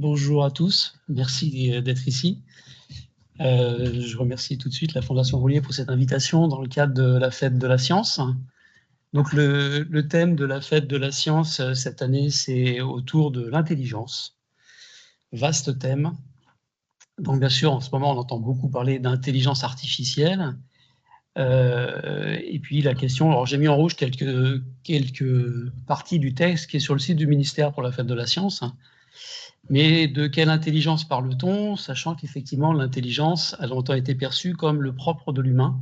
Bonjour à tous, merci d'être ici. Je remercie tout de suite la Fondation Roulier pour cette invitation dans le cadre de la Fête de la Science. Donc le thème de la Fête de la Science cette année, c'est autour de l'intelligence. Vaste thème. Donc bien sûr, en ce moment, on entend beaucoup parler d'intelligence artificielle. Et puis la question, alors j'ai mis en rouge quelques parties du texte qui est sur le site du ministère pour la Fête de la Science. Mais de quelle intelligence parle-t-on, sachant qu'effectivement l'intelligence a longtemps été perçue comme le propre de l'humain.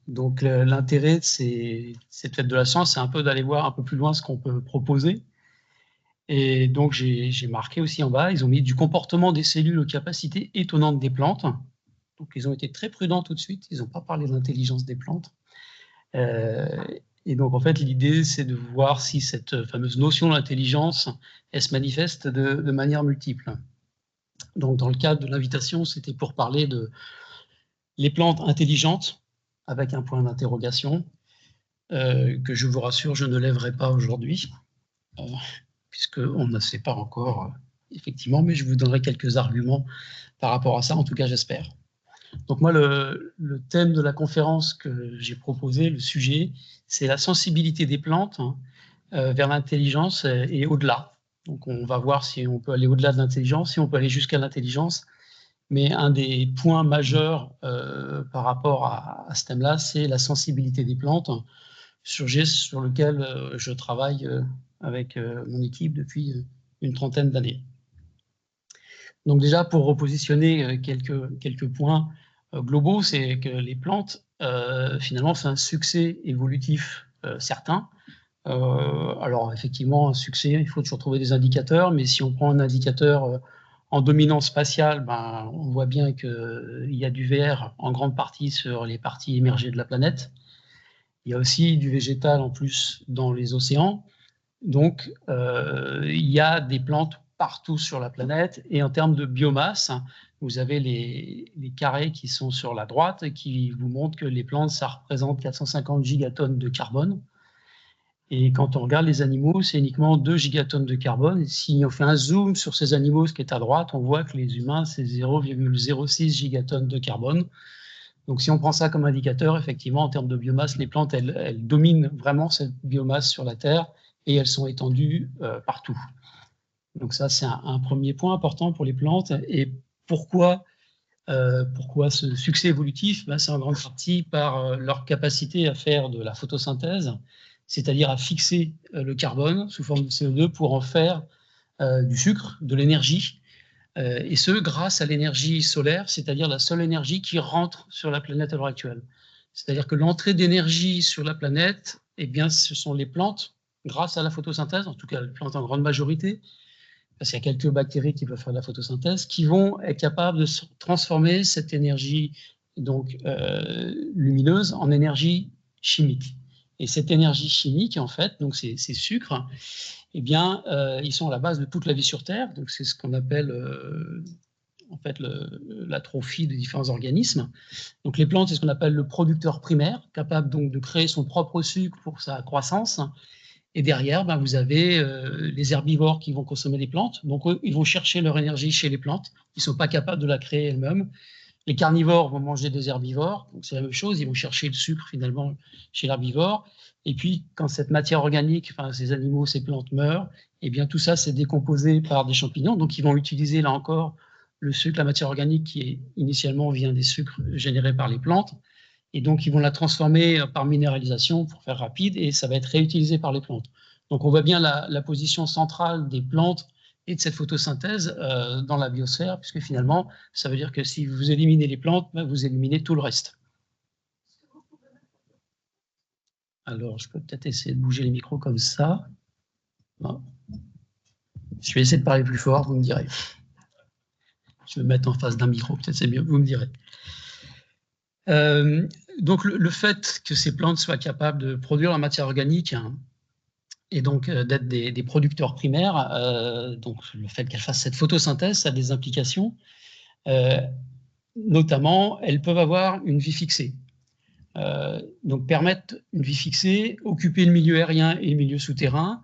Donc l'intérêt de cette fête de la science, c'est un peu d'aller voir un peu plus loin ce qu'on peut proposer. Et donc j'ai marqué aussi en bas, ils ont mis du comportement des cellules aux capacités étonnantes des plantes. Donc ils ont été très prudents tout de suite, ils n'ont pas parlé de l'intelligence des plantes. Et donc, en fait, l'idée, c'est de voir si cette fameuse notion d'intelligence, elle se manifeste de manière multiple. Donc, dans le cadre de l'invitation, c'était pour parler de les plantes intelligentes, avec un point d'interrogation, que je vous rassure, je ne lèverai pas aujourd'hui, puisqu'on ne sait pas encore, effectivement, mais je vous donnerai quelques arguments par rapport à ça, en tout cas, j'espère. Donc moi, le thème de la conférence que j'ai proposé, le sujet, c'est la sensibilité des plantes vers l'intelligence et au-delà. Donc on va voir si on peut aller au-delà de l'intelligence, si on peut aller jusqu'à l'intelligence. Mais un des points majeurs par rapport à ce thème-là, c'est la sensibilité des plantes, sujet sur lequel je travaille avec mon équipe depuis une trentaine d'années. Donc déjà, pour repositionner quelques points globaux, c'est que les plantes, finalement, c'est un succès évolutif certain. Alors effectivement, un succès, il faut toujours trouver des indicateurs, mais si on prend un indicateur en dominance spatiale, ben, on voit bien qu'il y a du vert en grande partie sur les parties émergées de la planète. Il y a aussi du végétal en plus dans les océans. Donc, il y a des plantes partout sur la planète. Et en termes de biomasse, vous avez les carrés qui sont sur la droite et qui vous montrent que les plantes, ça représente 450 gigatonnes de carbone. Et quand on regarde les animaux, c'est uniquement 2 gigatonnes de carbone. Et si on fait un zoom sur ces animaux, ce qui est à droite, on voit que les humains, c'est 0,06 gigatonnes de carbone. Donc si on prend ça comme indicateur, effectivement, en termes de biomasse, les plantes, elles dominent vraiment cette biomasse sur la Terre et elles sont étendues partout. Donc ça, c'est un premier point important pour les plantes. Et pourquoi ce succès évolutif? C'est en grande partie par leur capacité à faire de la photosynthèse, c'est-à-dire à fixer le carbone sous forme de CO2 pour en faire du sucre, de l'énergie, et ce, grâce à l'énergie solaire, c'est-à-dire la seule énergie qui rentre sur la planète à l'heure actuelle. C'est-à-dire que l'entrée d'énergie sur la planète, eh bien, ce sont les plantes, grâce à la photosynthèse, en tout cas les plantes en grande majorité, parce qu'il y a quelques bactéries qui peuvent faire de la photosynthèse, qui vont être capables de transformer cette énergie donc, lumineuse en énergie chimique. Et cette énergie chimique, en fait, donc ces sucres, eh bien, ils sont à la base de toute la vie sur Terre. Donc, c'est ce qu'on appelle en fait l'atrophie de différents organismes. Donc, les plantes, c'est ce qu'on appelle le producteur primaire, capable donc de créer son propre sucre pour sa croissance. Et derrière, ben, vous avez les herbivores qui vont consommer les plantes. Donc, eux, ils vont chercher leur énergie chez les plantes. Ils ne sont pas capables de la créer elles-mêmes. Les carnivores vont manger des herbivores. Donc, c'est la même chose. Ils vont chercher le sucre, finalement, chez l'herbivore. Et puis, quand cette matière organique, enfin, ces animaux, ces plantes meurent, eh bien, tout ça, c'est décomposé par des champignons. Donc, ils vont utiliser, là encore, le sucre, la matière organique qui initialement vient des sucres générés par les plantes. Et donc, ils vont la transformer par minéralisation pour faire rapide et ça va être réutilisé par les plantes. Donc, on voit bien la position centrale des plantes et de cette photosynthèse dans la biosphère, puisque finalement, ça veut dire que si vous éliminez les plantes, vous éliminez tout le reste. Alors, je peux peut-être essayer de bouger les micros comme ça. Non. Je vais essayer de parler plus fort, vous me direz. Je vais me mettre en face d'un micro, peut-être c'est mieux, vous me direz. Donc, le fait que ces plantes soient capables de produire la matière organique et donc d'être des producteurs primaires, donc le fait qu'elles fassent cette photosynthèse, ça a des implications. Notamment, elles peuvent avoir une vie fixée. Donc permettre une vie fixée, occuper le milieu aérien et le milieu souterrain,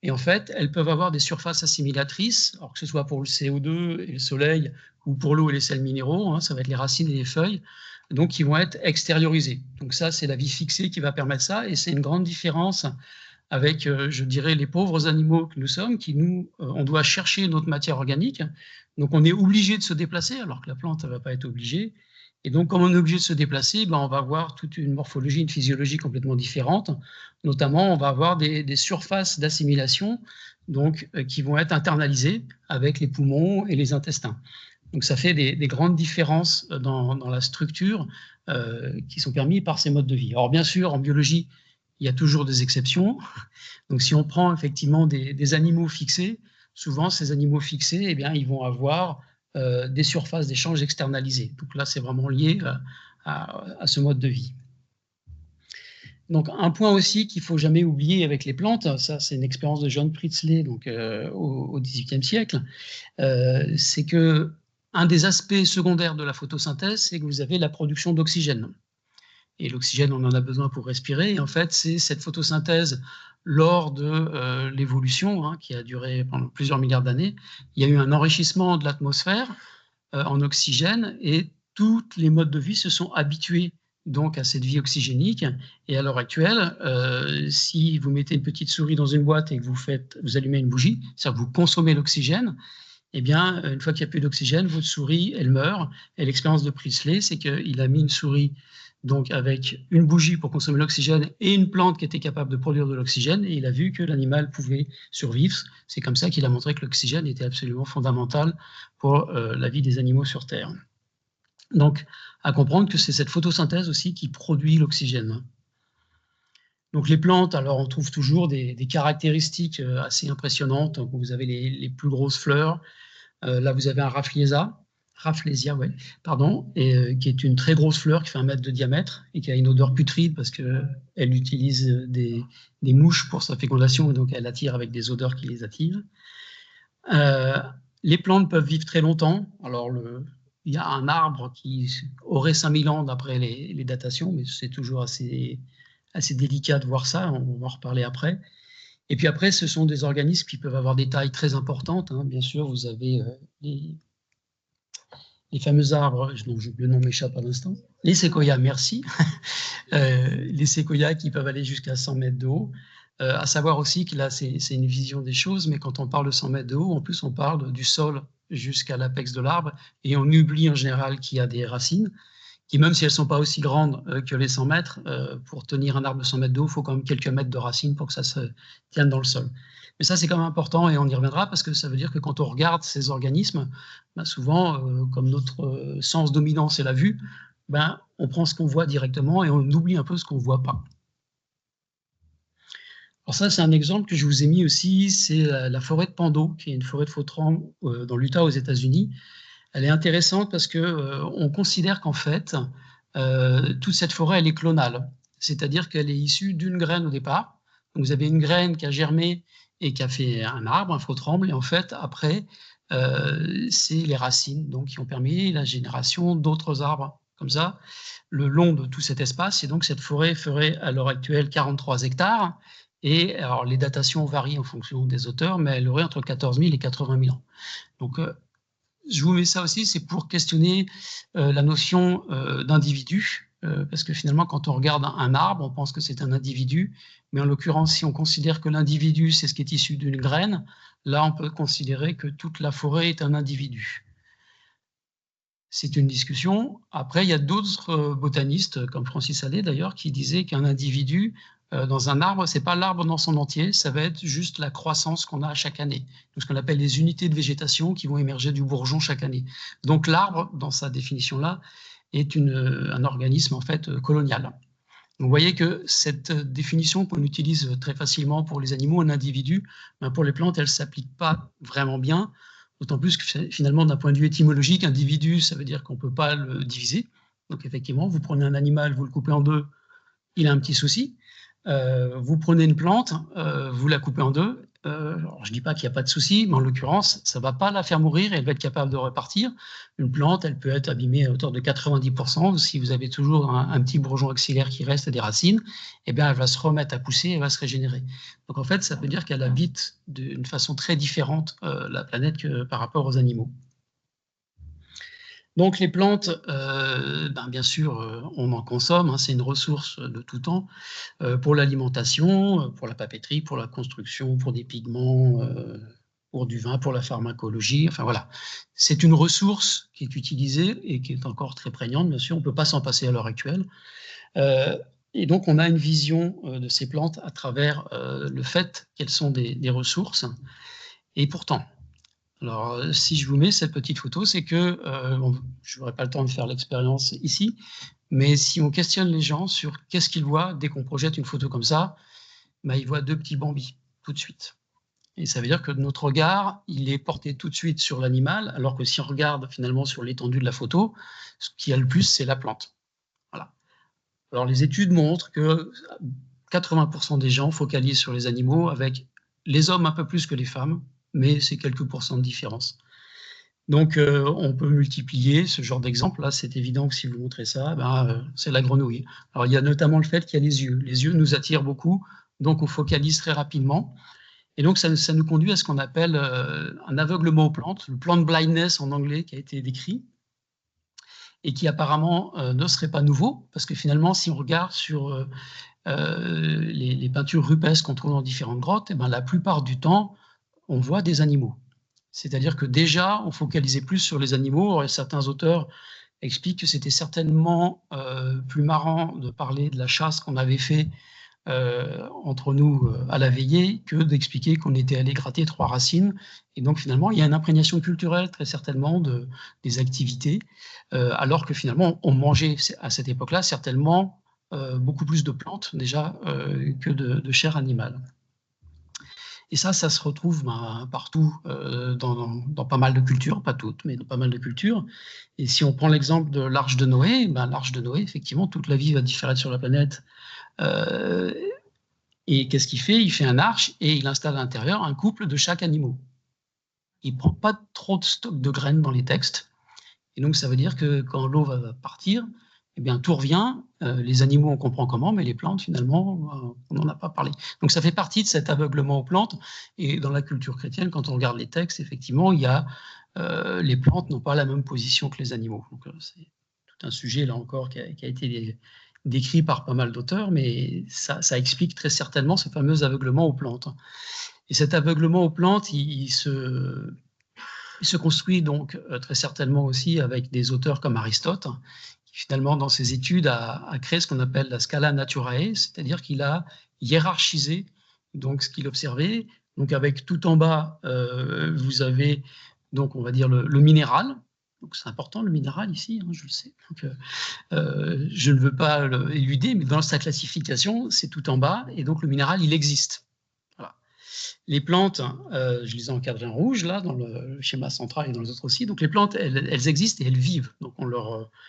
Et en fait, elles peuvent avoir des surfaces assimilatrices, alors que ce soit pour le CO2 et le soleil, ou pour l'eau et les sels minéraux, hein, ça va être les racines et les feuilles, donc qui vont être extériorisées. Donc ça, c'est la vie fixée qui va permettre ça, et c'est une grande différence avec, je dirais, les pauvres animaux que nous sommes, qui nous, on doit chercher notre matière organique, donc on est obligé de se déplacer, alors que la plante ne va pas être obligée. Et donc, comme on est obligé de se déplacer, ben, on va avoir toute une morphologie, une physiologie complètement différente. Notamment, on va avoir des surfaces d'assimilation donc, qui vont être internalisées avec les poumons et les intestins. Donc, ça fait des grandes différences dans la structure qui sont permises par ces modes de vie. Alors, bien sûr, en biologie, il y a toujours des exceptions. Donc, si on prend effectivement des animaux fixés, souvent, ces animaux fixés, eh bien, ils vont avoir des surfaces d'échange externalisées. Donc là, c'est vraiment lié à ce mode de vie. Donc, un point aussi qu'il ne faut jamais oublier avec les plantes, ça c'est une expérience de John Priestley donc, au XVIIIe siècle, c'est qu'un des aspects secondaires de la photosynthèse, c'est que vous avez la production d'oxygène. Et l'oxygène, on en a besoin pour respirer. Et en fait, c'est cette photosynthèse lors de l'évolution, hein, qui a duré pendant plusieurs milliards d'années. Il y a eu un enrichissement de l'atmosphère en oxygène et tous les modes de vie se sont habitués donc à cette vie oxygénique. Et à l'heure actuelle, si vous mettez une petite souris dans une boîte et que vous allumez une bougie, c'est-à-dire que vous consommez l'oxygène, eh bien, une fois qu'il n'y a plus d'oxygène, votre souris, elle meurt. Et l'expérience de Priestley, c'est qu'il a mis une souris donc avec une bougie pour consommer l'oxygène et une plante qui était capable de produire de l'oxygène, et il a vu que l'animal pouvait survivre. C'est comme ça qu'il a montré que l'oxygène était absolument fondamental pour la vie des animaux sur Terre. Donc, à comprendre que c'est cette photosynthèse aussi qui produit l'oxygène. Donc les plantes, alors on trouve toujours des caractéristiques assez impressionnantes. Donc, vous avez les plus grosses fleurs. Là, vous avez un Rafflesia, ouais, pardon, qui est une très grosse fleur qui fait 1 mètre de diamètre et qui a une odeur putride parce qu'elle utilise des mouches pour sa fécondation et donc elle attire avec des odeurs qui les attirent. Les plantes peuvent vivre très longtemps. Alors, il y a un arbre qui aurait 5000 ans d'après les datations, mais c'est toujours assez délicat de voir ça, on va en reparler après. Et puis après, ce sont des organismes qui peuvent avoir des tailles très importantes, hein. Bien sûr, vous avez les fameux arbres, dont le nom m'échappe à l'instant, les séquoias, merci, les séquoias qui peuvent aller jusqu'à 100 mètres de haut. À savoir aussi que là, c'est une vision des choses, mais quand on parle de 100 mètres de haut, en plus, on parle du sol jusqu'à l'apex de l'arbre, et on oublie en général qu'il y a des racines, qui même si elles ne sont pas aussi grandes que les 100 mètres, pour tenir un arbre de 100 mètres de haut, il faut quand même quelques mètres de racines pour que ça se tienne dans le sol. Mais ça, c'est quand même important et on y reviendra parce que ça veut dire que quand on regarde ces organismes, ben souvent, comme notre sens dominant, c'est la vue, ben, on prend ce qu'on voit directement et on oublie un peu ce qu'on ne voit pas. Alors ça, c'est un exemple que je vous ai mis aussi, c'est la forêt de Pando, qui est une forêt de faux-trembles dans l'Utah aux États-Unis. Elle est intéressante parce qu'on considère qu'en fait, toute cette forêt, elle est clonale. C'est-à-dire qu'elle est issue d'une graine au départ. Donc, vous avez une graine qui a germé et qui a fait un arbre, un faux-tremble. Et en fait, après, c'est les racines donc, qui ont permis la génération d'autres arbres comme ça, le long de tout cet espace. Et donc, cette forêt ferait à l'heure actuelle 43 hectares. Et alors, les datations varient en fonction des auteurs, mais elle aurait entre 14 000 et 80 000 ans. Donc, je vous mets ça aussi, c'est pour questionner la notion d'individu, parce que finalement, quand on regarde un arbre, on pense que c'est un individu, mais en l'occurrence, si on considère que l'individu, c'est ce qui est issu d'une graine, là, on peut considérer que toute la forêt est un individu. C'est une discussion. Après, il y a d'autres botanistes, comme Francis Allais d'ailleurs, qui disaient qu'un individu dans un arbre, ce n'est pas l'arbre dans son entier, ça va être juste la croissance qu'on a à chaque année. Ce qu'on appelle les unités de végétation qui vont émerger du bourgeon chaque année. Donc l'arbre, dans sa définition-là, est un organisme en fait colonial. Donc, vous voyez que cette définition qu'on utilise très facilement pour les animaux, un individu, ben pour les plantes, elle ne s'applique pas vraiment bien. D'autant plus que finalement, d'un point de vue étymologique, individu, ça veut dire qu'on ne peut pas le diviser. Donc effectivement, vous prenez un animal, vous le coupez en deux, il a un petit souci. Vous prenez une plante, vous la coupez en deux, alors je ne dis pas qu'il n'y a pas de souci, mais en l'occurrence, ça ne va pas la faire mourir et elle va être capable de repartir. Une plante, elle peut être abîmée à hauteur de 90%. Si vous avez toujours un petit bourgeon axillaire qui reste à des racines, eh bien, elle va se remettre à pousser et elle va se régénérer. Donc en fait, ça veut dire qu'elle habite d'une façon très différente la planète que par rapport aux animaux. Donc les plantes, bien sûr, on en consomme, hein, c'est une ressource de tout temps, pour l'alimentation, pour la papeterie, pour la construction, pour des pigments, pour du vin, pour la pharmacologie, enfin voilà. C'est une ressource qui est utilisée et qui est encore très prégnante, bien sûr, on ne peut pas s'en passer à l'heure actuelle. Et donc on a une vision de ces plantes à travers le fait qu'elles sont des ressources. Et pourtant, alors, si je vous mets cette petite photo, c'est que, je n'aurai pas le temps de faire l'expérience ici, mais si on questionne les gens sur qu'est-ce qu'ils voient dès qu'on projette une photo comme ça, ils voient 2 petits bambis, tout de suite. Et ça veut dire que notre regard, il est porté tout de suite sur l'animal, alors que si on regarde finalement sur l'étendue de la photo, ce qu'il y a le plus, c'est la plante. Voilà. Alors, les études montrent que 80% des gens focalisent sur les animaux, avec les hommes un peu plus que les femmes, mais c'est quelques pourcents de différence. Donc, on peut multiplier ce genre d'exemple. Là, c'est évident que si vous montrez ça, c'est la grenouille. Alors, il y a notamment le fait qu'il y a les yeux. Les yeux nous attirent beaucoup, donc on focalise très rapidement. Et donc, ça nous conduit à ce qu'on appelle un aveuglement aux plantes, le plant blindness en anglais qui a été décrit, et qui apparemment ne serait pas nouveau, parce que finalement, si on regarde sur les peintures rupestres qu'on trouve dans différentes grottes, la plupart du temps, on voit des animaux. C'est-à-dire que déjà, on focalisait plus sur les animaux. Et certains auteurs expliquent que c'était certainement plus marrant de parler de la chasse qu'on avait fait entre nous à la veillée que d'expliquer qu'on était allé gratter 3 racines. Et donc finalement, il y a une imprégnation culturelle très certainement des activités, alors que finalement, on mangeait à cette époque-là certainement beaucoup plus de plantes déjà que de chair animale. Et ça se retrouve partout dans pas mal de cultures, pas toutes, mais dans pas mal de cultures. Et si on prend l'exemple de l'Arche de Noé, l'Arche de Noé, effectivement, toute la vie va disparaître sur la planète. Et qu'est-ce qu'il fait? Il fait un arche et il installe à l'intérieur un couple de chaque animal. Il ne prend pas trop de stock de graines dans les textes. Et donc, ça veut dire que quand l'eau va partir, tout revient. Les animaux, on comprend comment, mais les plantes, finalement, on n'en a pas parlé. Donc, ça fait partie de cet aveuglement aux plantes. Et dans la culture chrétienne, quand on regarde les textes, effectivement, les plantes n'ont pas la même position que les animaux. Donc, c'est tout un sujet, là encore, qui a été décrit par pas mal d'auteurs, mais ça explique très certainement ce fameux aveuglement aux plantes. Et cet aveuglement aux plantes, il se construit donc très certainement aussi avec des auteurs comme Aristote, qui finalement dans ses études a créé ce qu'on appelle la scala naturae, c'est-à-dire qu'il a hiérarchisé donc ce qu'il observait. Donc avec tout en bas, vous avez donc on va dire le minéral. Donc c'est important le minéral ici, je le sais. Donc, je ne veux pas l'éluder, mais dans sa classification, c'est tout en bas, et donc le minéral, il existe. Voilà. Les plantes, je les ai encadrées en rouge, là, dans le schéma central et dans les autres aussi. Donc les plantes, elles existent et elles vivent. Donc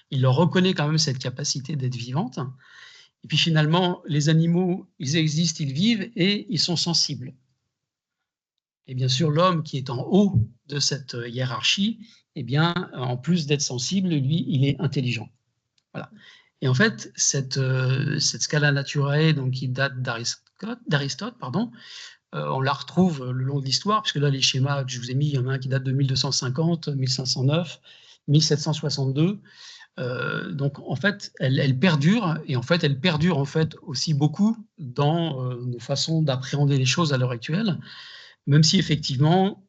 il leur reconnaît quand même cette capacité d'être vivantes. Et puis finalement, les animaux, ils existent, ils vivent et ils sont sensibles. Et bien sûr, l'homme qui est en haut de cette hiérarchie, en plus d'être sensible, lui, il est intelligent. Voilà. Et en fait, cette scala naturae, donc, qui date d'Aristote, on la retrouve le long de l'histoire, puisque là, les schémas que je vous ai mis, il y en a un qui date de 1250, 1509, 1762. Donc, en fait, elle perdure, et en fait, elle perdure en fait, aussi beaucoup dans nos façons d'appréhender les choses à l'heure actuelle, même si effectivement,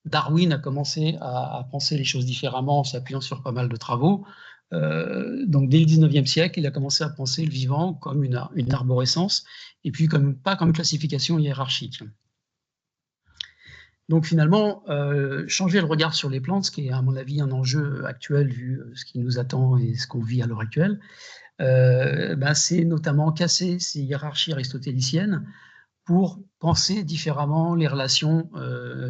Darwin a commencé à penser les choses différemment en s'appuyant sur pas mal de travaux. Donc dès le 19e siècle, il a commencé à penser le vivant comme une arborescence, et puis pas comme classification hiérarchique. Donc finalement, changer le regard sur les plantes, ce qui est à mon avis un enjeu actuel vu ce qui nous attend et ce qu'on vit à l'heure actuelle, c'est notamment casser ces hiérarchies aristotéliciennes pour penser différemment les relations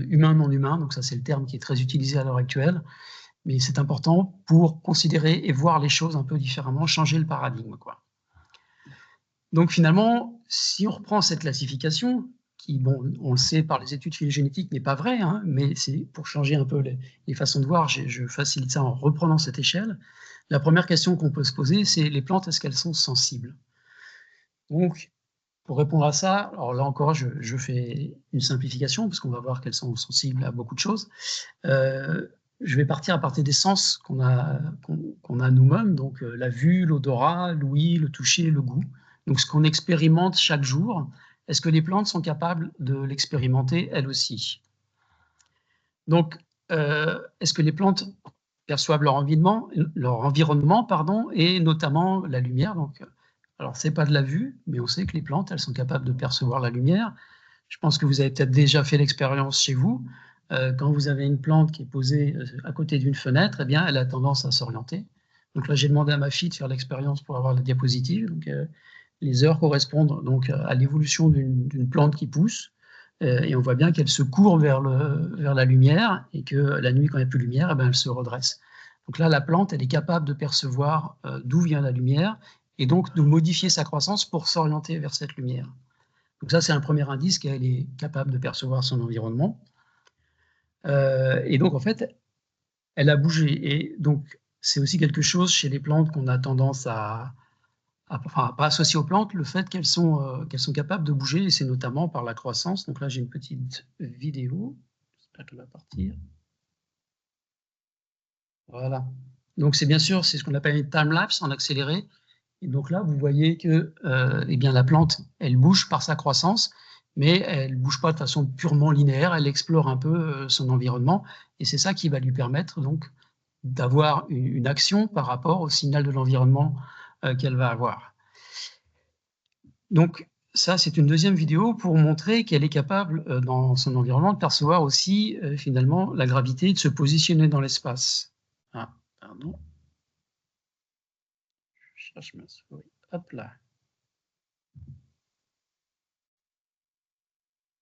humain-non humain. Donc ça, c'est le terme qui est très utilisé à l'heure actuelle. Mais c'est important pour considérer et voir les choses un peu différemment, changer le paradigme, quoi. Donc finalement, si on reprend cette classification, qui, bon, on le sait par les études phylogénétiques, n'est pas vrai, hein, mais c'est pour changer un peu les façons de voir, je facilite ça en reprenant cette échelle. La première question qu'on peut se poser, c'est les plantes, est-ce qu'elles sont sensibles? Donc, pour répondre à ça, alors là encore, je fais une simplification, parce qu'on va voir qu'elles sont sensibles à beaucoup de choses. Je vais partir à partir des sens qu'on a nous-mêmes, donc la vue, l'odorat, l'ouïe, le toucher, le goût. Donc ce qu'on expérimente chaque jour, est-ce que les plantes sont capables de l'expérimenter elles aussi? Donc, est-ce que les plantes perçoivent leur environnement, pardon, et notamment la lumière? Donc, alors c'est pas de la vue, mais on sait que les plantes, elles sont capables de percevoir la lumière. Je pense que vous avez peut-être déjà fait l'expérience chez vous. Quand vous avez une plante qui est posée à côté d'une fenêtre, eh bien, elle a tendance à s'orienter. Donc là, j'ai demandé à ma fille de faire l'expérience pour avoir la diapositive. Donc, les heures correspondent donc à l'évolution d'une plante qui pousse. Et on voit bien qu'elle se court vers la lumière et que la nuit, quand il n'y a plus de lumière, eh bien, elle se redresse. Donc là, la plante, elle est capable de percevoir d'où vient la lumière et donc de modifier sa croissance pour s'orienter vers cette lumière. Donc ça, c'est un premier indice qu'elle est capable de percevoir son environnement. Et donc, en fait, elle a bougé. Et donc, c'est aussi quelque chose chez les plantes qu'on a tendance enfin, pas associer aux plantes, le fait qu'elles sont capables de bouger, et c'est notamment par la croissance. Donc là, j'ai une petite vidéo. J'espère qu'elle va partir. Voilà. Donc c'est bien sûr, c'est ce qu'on appelle une time-lapse en accéléré. Et donc là, vous voyez que eh bien, la plante, elle bouge par sa croissance, mais elle ne bouge pas de façon purement linéaire, elle explore un peu son environnement, et c'est ça qui va lui permettre donc d'avoir une action par rapport au signal de l'environnement qu'elle va avoir. Donc ça, c'est une deuxième vidéo pour montrer qu'elle est capable, dans son environnement, de percevoir aussi finalement la gravité, de se positionner dans l'espace. Ah, pardon. Je cherche ma souris. Hop là.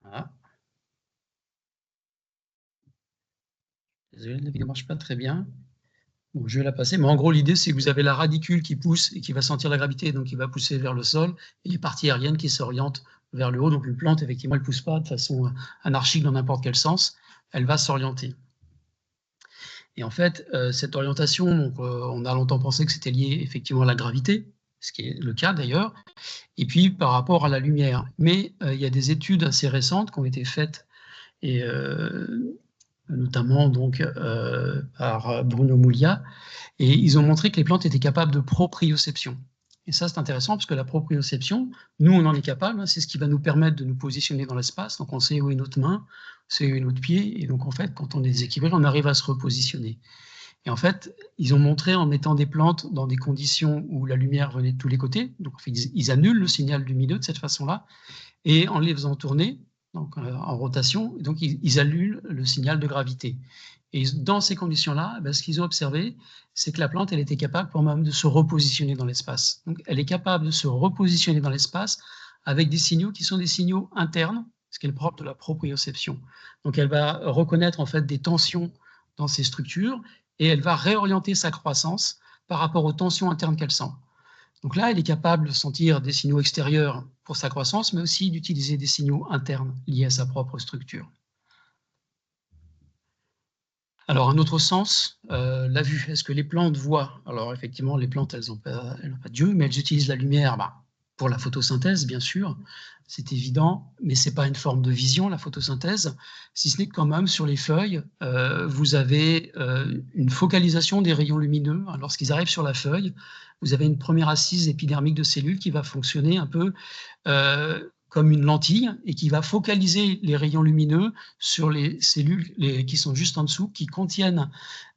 Voilà. Désolé, la vidéo ne marche pas très bien. Bon, je vais la passer, mais en gros, l'idée, c'est que vous avez la radicule qui pousse et qui va sentir la gravité, donc qui va pousser vers le sol, et les parties aériennes qui s'orientent vers le haut. Donc une plante, effectivement, elle ne pousse pas de façon anarchique dans n'importe quel sens, elle va s'orienter. Et en fait, cette orientation, donc, on a longtemps pensé que c'était lié effectivement à la gravité, ce qui est le cas d'ailleurs, et puis par rapport à la lumière. Mais il y a des études assez récentes qui ont été faites, et notamment donc, par Bruno Moulia, et ils ont montré que les plantes étaient capables de proprioception. Et ça, c'est intéressant parce que la proprioception, nous, on en est capable, hein, c'est ce qui va nous permettre de nous positionner dans l'espace. Donc, on sait où est notre main, on sait où est notre pied, et donc, en fait, quand on est déséquilibré, on arrive à se repositionner. Et en fait, ils ont montré en mettant des plantes dans des conditions où la lumière venait de tous les côtés, donc en fait, ils annulent le signal lumineux de cette façon-là, et en les faisant tourner, donc en rotation, donc ils annulent le signal de gravité. Et dans ces conditions-là, ben, ce qu'ils ont observé, c'est que la plante, elle était capable quand même de se repositionner dans l'espace. Donc, elle est capable de se repositionner dans l'espace avec des signaux qui sont des signaux internes, ce qui est le propre de la proprioception. Donc, elle va reconnaître en fait des tensions dans ces structures et elle va réorienter sa croissance par rapport aux tensions internes qu'elle sent. Donc là, elle est capable de sentir des signaux extérieurs pour sa croissance, mais aussi d'utiliser des signaux internes liés à sa propre structure. Alors, un autre sens, la vue. Est-ce que les plantes voient? Alors, effectivement, les plantes, elles n'ont pas d'yeux, mais elles utilisent la lumière pour la photosynthèse, bien sûr, c'est évident, mais ce n'est pas une forme de vision, la photosynthèse, si ce n'est que quand même, sur les feuilles, vous avez une focalisation des rayons lumineux. Lorsqu'ils arrivent sur la feuille, vous avez une première assise épidermique de cellules qui va fonctionner un peu comme une lentille et qui va focaliser les rayons lumineux sur les cellules qui sont juste en dessous, qui contiennent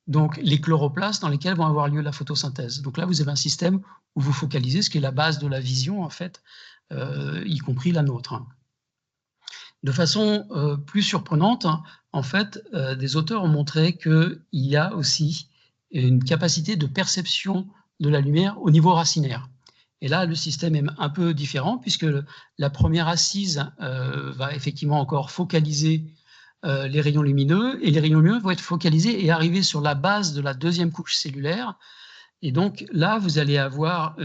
donc les chloroplastes dans lesquels vont avoir lieu la photosynthèse. Donc là, vous avez un système où vous focalisez, ce qui est la base de la vision, en fait, y compris la nôtre. De façon plus surprenante, en fait, des auteurs ont montré qu'il y a aussi une capacité de perception de la lumière au niveau racinaire. Et là, le système est un peu différent puisque la première assise va effectivement encore focaliser les rayons lumineux, et les rayons lumineux vont être focalisés et arriver sur la base de la deuxième couche cellulaire. Et donc là, vous allez avoir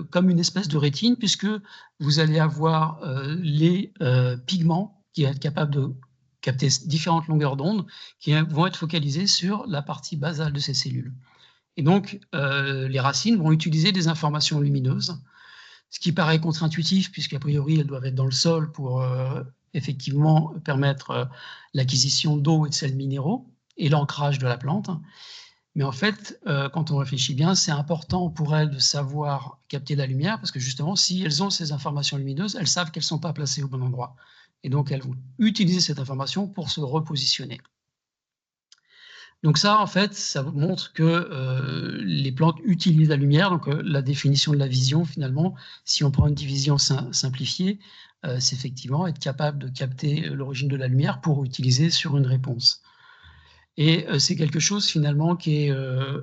comme une espèce de rétine, puisque vous allez avoir les pigments qui va être capable de capter différentes longueurs d'onde qui vont être focalisées sur la partie basale de ces cellules. Et donc, les racines vont utiliser des informations lumineuses, ce qui paraît contre-intuitif, puisqu'a priori, elles doivent être dans le sol pour effectivement permettre l'acquisition d'eau et de sels minéraux et l'ancrage de la plante. Mais en fait, quand on réfléchit bien, c'est important pour elles de savoir capter la lumière, parce que justement, si elles ont ces informations lumineuses, elles savent qu'elles ne sont pas placées au bon endroit. Et donc, elles vont utiliser cette information pour se repositionner. Donc ça, en fait, ça montre que les plantes utilisent la lumière. Donc la définition de la vision, finalement, si on prend une division simplifiée, c'est effectivement être capable de capter l'origine de la lumière pour utiliser sur une réponse. Et c'est quelque chose, finalement, qui est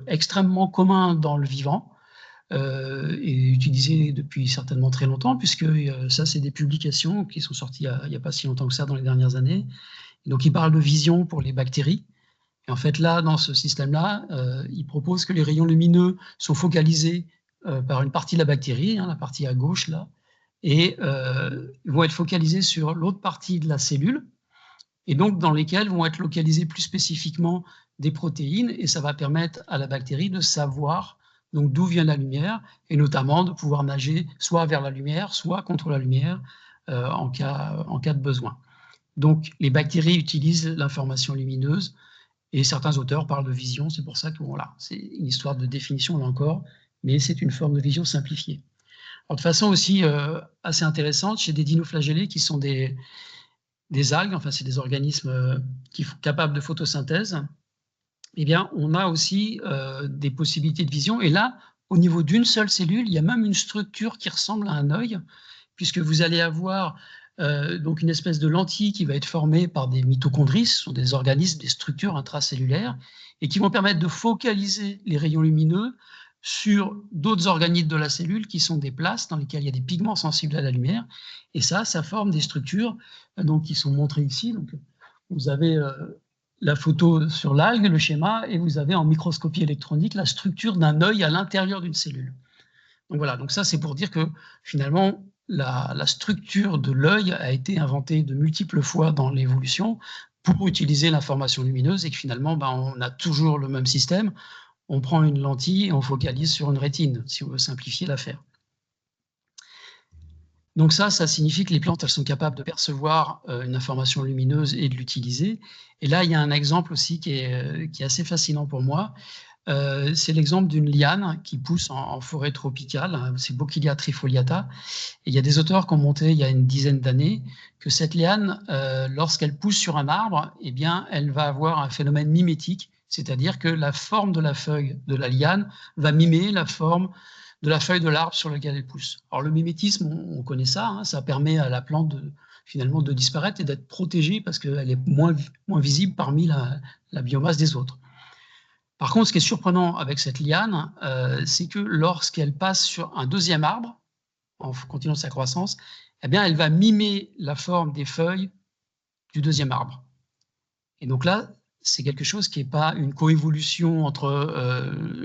extrêmement commun dans le vivant et utilisé depuis certainement très longtemps, puisque ça, c'est des publications qui sont sorties il n'y a pas si longtemps que ça, dans les dernières années. Et donc, ils parlent de vision pour les bactéries. Et en fait, là, dans ce système-là, il propose que les rayons lumineux sont focalisés par une partie de la bactérie, la partie à gauche, là, et vont être focalisés sur l'autre partie de la cellule, et donc dans lesquelles vont être localisées plus spécifiquement des protéines, et ça va permettre à la bactérie de savoir donc d'où vient la lumière, et notamment de pouvoir nager soit vers la lumière, soit contre la lumière en cas de besoin. Donc les bactéries utilisent l'information lumineuse, et certains auteurs parlent de vision, c'est pour ça que voilà, c'est une histoire de définition là encore, mais c'est une forme de vision simplifiée. Alors, de façon aussi assez intéressante, chez des dinoflagellés qui sont des algues, enfin c'est des organismes capables de photosynthèse, eh bien on a aussi des possibilités de vision, et là, au niveau d'une seule cellule, il y a même une structure qui ressemble à un œil, puisque vous allez avoir donc une espèce de lentille qui va être formée par des mitochondries, ce sont des organismes, des structures intracellulaires, et qui vont permettre de focaliser les rayons lumineux sur d'autres organismes de la cellule qui sont des plastes dans lesquels il y a des pigments sensibles à la lumière, et ça forme des structures donc, qui sont montrées ici. Donc, vous avez la photo sur l'algue, le schéma, et vous avez en microscopie électronique la structure d'un œil à l'intérieur d'une cellule. Donc voilà, donc ça c'est pour dire que finalement la structure de l'œil a été inventée de multiples fois dans l'évolution pour utiliser l'information lumineuse, et que finalement on a toujours le même système. On prend une lentille et on focalise sur une rétine, si on veut simplifier l'affaire. Donc ça signifie que les plantes, elles sont capables de percevoir une information lumineuse et de l'utiliser. Et là, il y a un exemple aussi qui est assez fascinant pour moi. C'est l'exemple d'une liane qui pousse en forêt tropicale, c'est Bocchilia trifoliata. Et il y a des auteurs qui ont montré il y a une dizaine d'années que cette liane, lorsqu'elle pousse sur un arbre, eh bien, elle va avoir un phénomène mimétique, c'est-à-dire que la forme de la feuille de la liane va mimer la forme de la feuille de l'arbre sur lequel elle pousse. Alors le mimétisme, on connaît ça, ça permet à la plante finalement de disparaître et d'être protégée parce qu'elle est moins visible parmi la biomasse des autres. Par contre, ce qui est surprenant avec cette liane, c'est que lorsqu'elle passe sur un deuxième arbre, en continuant sa croissance, eh bien, elle va mimer la forme des feuilles du deuxième arbre. Et donc là, c'est quelque chose qui n'est pas une coévolution entre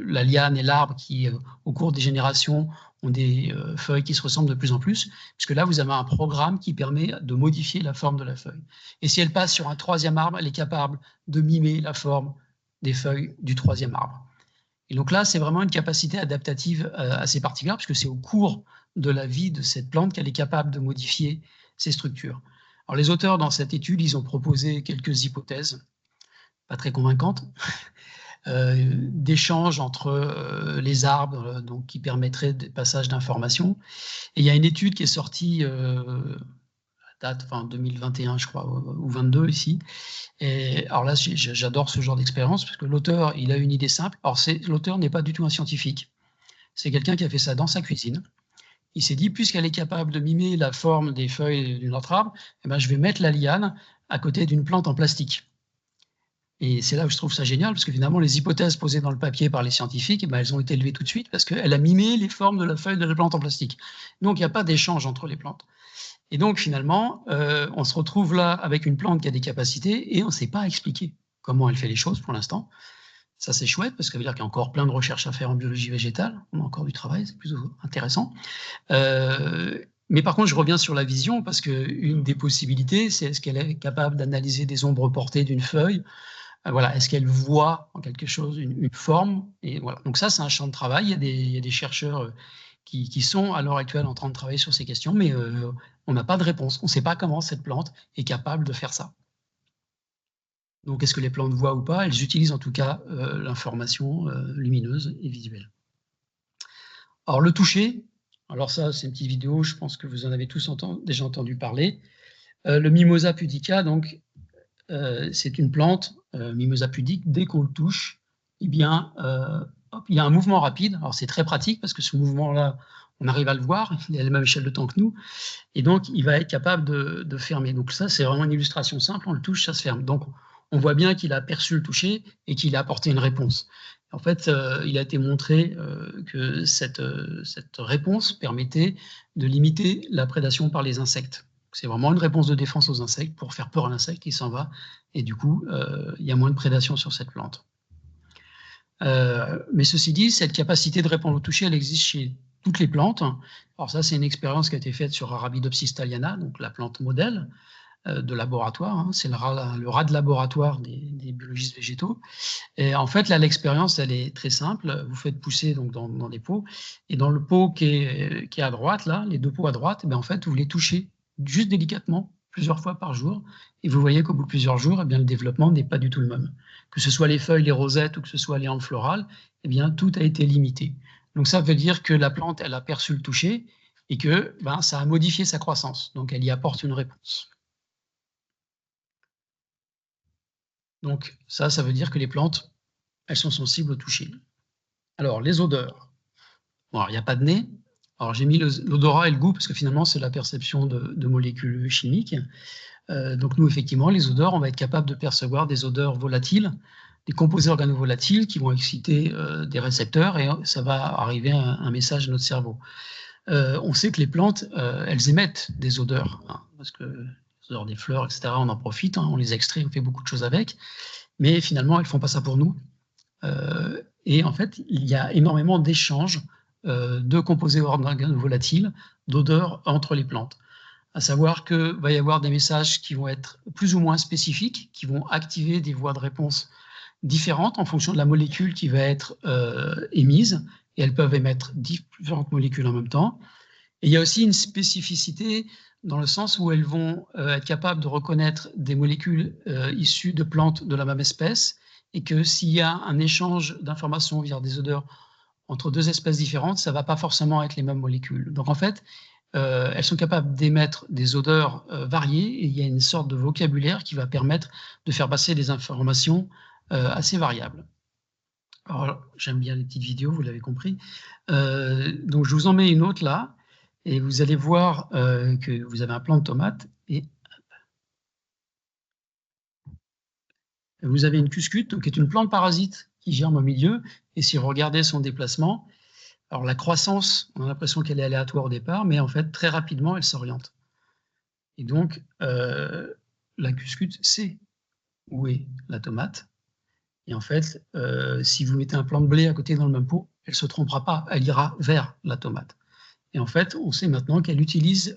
la liane et l'arbre qui, au cours des générations, ont des feuilles qui se ressemblent de plus en plus, puisque là, vous avez un programme qui permet de modifier la forme de la feuille. Et si elle passe sur un troisième arbre, elle est capable de mimer la forme des feuilles du troisième arbre. Et donc là, c'est vraiment une capacité adaptative assez particulière, puisque c'est au cours de la vie de cette plante qu'elle est capable de modifier ses structures. Alors les auteurs, dans cette étude, ils ont proposé quelques hypothèses, pas très convaincantes, d'échanges entre les arbres, donc, qui permettraient des passages d'informations. Et il y a une étude qui est sortie date, enfin 2021, je crois, ou 22 ici. Et alors là, j'adore ce genre d'expérience, parce que l'auteur, il a une idée simple. Alors l'auteur n'est pas du tout un scientifique. C'est quelqu'un qui a fait ça dans sa cuisine. Il s'est dit, puisqu'elle est capable de mimer la forme des feuilles d'un autre arbre, eh ben, je vais mettre la liane à côté d'une plante en plastique. Et c'est là où je trouve ça génial, parce que finalement, les hypothèses posées dans le papier par les scientifiques, eh ben, elles ont été levées tout de suite, parce qu'elle a mimé les formes de la feuille de la plante en plastique. Donc, il n'y a pas d'échange entre les plantes. Et donc, finalement, on se retrouve là avec une plante qui a des capacités, et on ne sait pas expliquer comment elle fait les choses pour l'instant. Ça, c'est chouette, parce que ça veut dire qu'il y a encore plein de recherches à faire en biologie végétale. On a encore du travail, c'est plutôt intéressant. Mais par contre, je reviens sur la vision, parce qu'une des possibilités, c'est est-ce qu'elle est capable d'analyser des ombres portées d'une feuille? Voilà, est-ce qu'elle voit en quelque chose une forme? Et voilà. Donc ça, c'est un champ de travail. Il y a des chercheurs qui sont à l'heure actuelle en train de travailler sur ces questions, mais on n'a pas de réponse. On ne sait pas comment cette plante est capable de faire ça. Donc, est-ce que les plantes voient ou pas? Elles utilisent en tout cas l'information lumineuse et visuelle. Alors, le toucher, alors ça, c'est une petite vidéo, je pense que vous en avez tous déjà entendu parler. Le Mimosa pudica, donc, c'est une plante, Mimosa pudique, dès qu'on le touche, eh bien, hop, il y a un mouvement rapide. Alors, c'est très pratique parce que ce mouvement-là, on arrive à le voir, il est à la même échelle de temps que nous, et donc il va être capable de fermer. Donc ça, c'est vraiment une illustration simple, on le touche, ça se ferme. Donc, on voit bien qu'il a perçu le toucher et qu'il a apporté une réponse. En fait, il a été montré que cette réponse permettait de limiter la prédation par les insectes. C'est vraiment une réponse de défense aux insectes pour faire peur à l'insecte, il s'en va, et du coup, il y a moins de prédation sur cette plante. Mais ceci dit, cette capacité de répondre au toucher, elle existe chez toutes les plantes. Alors ça, c'est une expérience qui a été faite sur Arabidopsis thaliana, donc la plante modèle de laboratoire. Hein. C'est le rat de laboratoire des biologistes végétaux. Et en fait, là, l'expérience, elle est très simple. Vous faites pousser donc, dans des pots, et dans le pot qui est à droite, là, les deux pots à droite, en fait, vous les touchez juste délicatement, plusieurs fois par jour, et vous voyez qu'au bout de plusieurs jours, le développement n'est pas du tout le même. Que ce soit les feuilles, les rosettes, ou que ce soit les hampes florales, tout a été limité. Donc ça veut dire que la plante, elle a perçu le toucher, et que ça a modifié sa croissance. Donc elle y apporte une réponse. Donc ça veut dire que les plantes, elles sont sensibles au toucher. Alors, les odeurs. Bon, alors, il n'y a pas de nez. Alors, j'ai mis l'odorat et le goût parce que finalement, c'est la perception de molécules chimiques. Donc, nous, effectivement, les odeurs, on va être capable de percevoir des odeurs volatiles, des composés organovolatiles qui vont exciter des récepteurs et ça va arriver un message à notre cerveau. On sait que les plantes, elles émettent des odeurs, hein, parce que les odeurs des fleurs, etc., on en profite, hein, on les extrait, on fait beaucoup de choses avec, mais finalement, elles ne font pas ça pour nous. Et en fait, il y a énormément d'échanges de composés organovolatiles, d'odeurs entre les plantes. À savoir qu'il va y avoir des messages qui vont être plus ou moins spécifiques, qui vont activer des voies de réponse différentes en fonction de la molécule qui va être émise, et elles peuvent émettre différentes molécules en même temps. Et il y a aussi une spécificité dans le sens où elles vont être capables de reconnaître des molécules issues de plantes de la même espèce, et que s'il y a un échange d'informations via des odeurs entre deux espèces différentes, ça ne va pas forcément être les mêmes molécules. Donc en fait, elles sont capables d'émettre des odeurs variées, et il y a une sorte de vocabulaire qui va permettre de faire passer des informations assez variables. Alors, j'aime bien les petites vidéos, vous l'avez compris. Donc je vous en mets une autre là, et vous allez voir que vous avez un plant de tomate, et vous avez une cuscute, donc, qui est une plante parasite qui germe au milieu, et si vous regardez son déplacement, alors la croissance, on a l'impression qu'elle est aléatoire au départ, mais en fait, très rapidement, elle s'oriente. Et donc, la cuscute sait où est la tomate, et en fait, si vous mettez un plant de blé à côté dans le même pot, elle ne se trompera pas, elle ira vers la tomate. Et en fait, on sait maintenant qu'elle utilise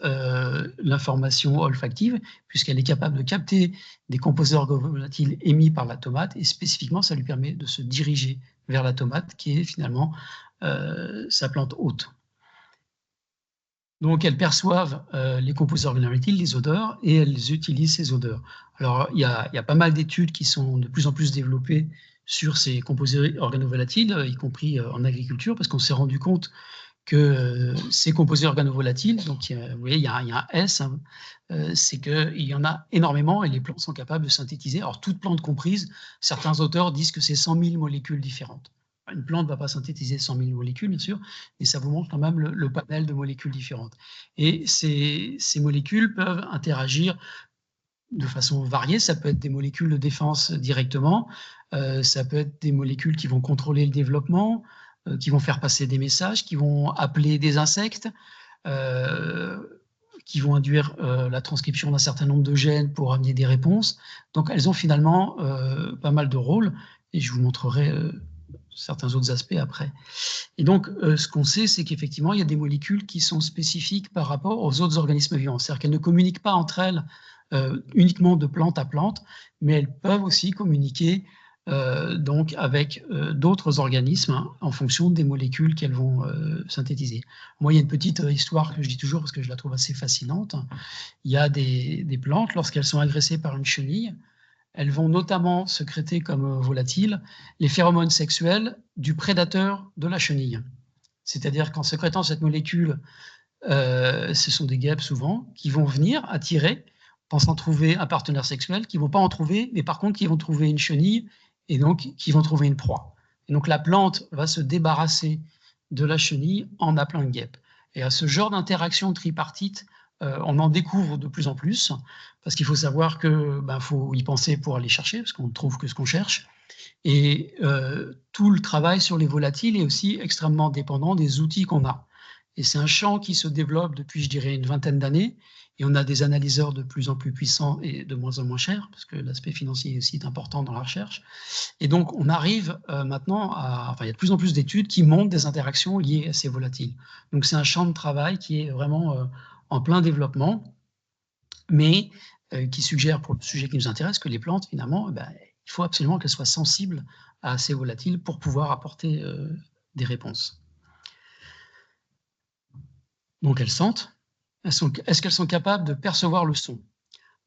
l'information olfactive, puisqu'elle est capable de capter des composés organovolatiles émis par la tomate, et spécifiquement, ça lui permet de se diriger vers la tomate, qui est finalement sa plante hôte. Donc, elles perçoivent les composés organovolatiles, les odeurs, et elles utilisent ces odeurs. Alors, il y a pas mal d'études qui sont de plus en plus développées sur ces composés organovolatiles, y compris en agriculture, parce qu'on s'est rendu compte que ces composés organovolatiles, donc vous voyez, il y a un S, hein, c'est qu'il y en a énormément et les plantes sont capables de synthétiser. Alors, toutes plantes comprises, certains auteurs disent que c'est 100 000 molécules différentes. Une plante ne va pas synthétiser 100 000 molécules, bien sûr, mais ça vous montre quand même le panel de molécules différentes. Et ces molécules peuvent interagir de façon variée. Ça peut être des molécules de défense directement, ça peut être des molécules qui vont contrôler le développement, qui vont faire passer des messages, qui vont appeler des insectes, qui vont induire la transcription d'un certain nombre de gènes pour amener des réponses. Donc elles ont finalement pas mal de rôles, et je vous montrerai certains autres aspects après. Et donc, ce qu'on sait, c'est qu'effectivement, il y a des molécules qui sont spécifiques par rapport aux autres organismes vivants. C'est-à-dire qu'elles ne communiquent pas entre elles uniquement de plante à plante, mais elles peuvent aussi communiquer donc avec d'autres organismes, hein, en fonction des molécules qu'elles vont synthétiser. Moi, il y a une petite histoire que je dis toujours parce que je la trouve assez fascinante. Il y a des plantes, lorsqu'elles sont agressées par une chenille, elles vont notamment sécréter comme volatile les phéromones sexuels du prédateur de la chenille. C'est-à-dire qu'en sécrétant cette molécule, ce sont des guêpes souvent qui vont venir attirer, pensant trouver un partenaire sexuel, qui ne vont pas en trouver, mais par contre qui vont trouver une chenille et donc qui vont trouver une proie. Et donc la plante va se débarrasser de la chenille en appelant une guêpe. Et à ce genre d'interaction tripartite, on en découvre de plus en plus, parce qu'il faut savoir qu'il faut y penser pour aller chercher, parce qu'on ne trouve que ce qu'on cherche. Et tout le travail sur les volatiles est aussi extrêmement dépendant des outils qu'on a. Et c'est un champ qui se développe depuis, je dirais, une vingtaine d'années. Et on a des analyseurs de plus en plus puissants et de moins en moins chers, parce que l'aspect financier aussi est important dans la recherche. Et donc, on arrive maintenant à... Enfin, il y a de plus en plus d'études qui montrent des interactions liées à ces volatiles. Donc, c'est un champ de travail qui est vraiment en plein développement, mais qui suggère, pour le sujet qui nous intéresse, que les plantes, finalement, il faut absolument qu'elles soient sensibles à ces volatiles pour pouvoir apporter des réponses. Donc, elles sentent. Est-ce qu'elles sont capables de percevoir le son?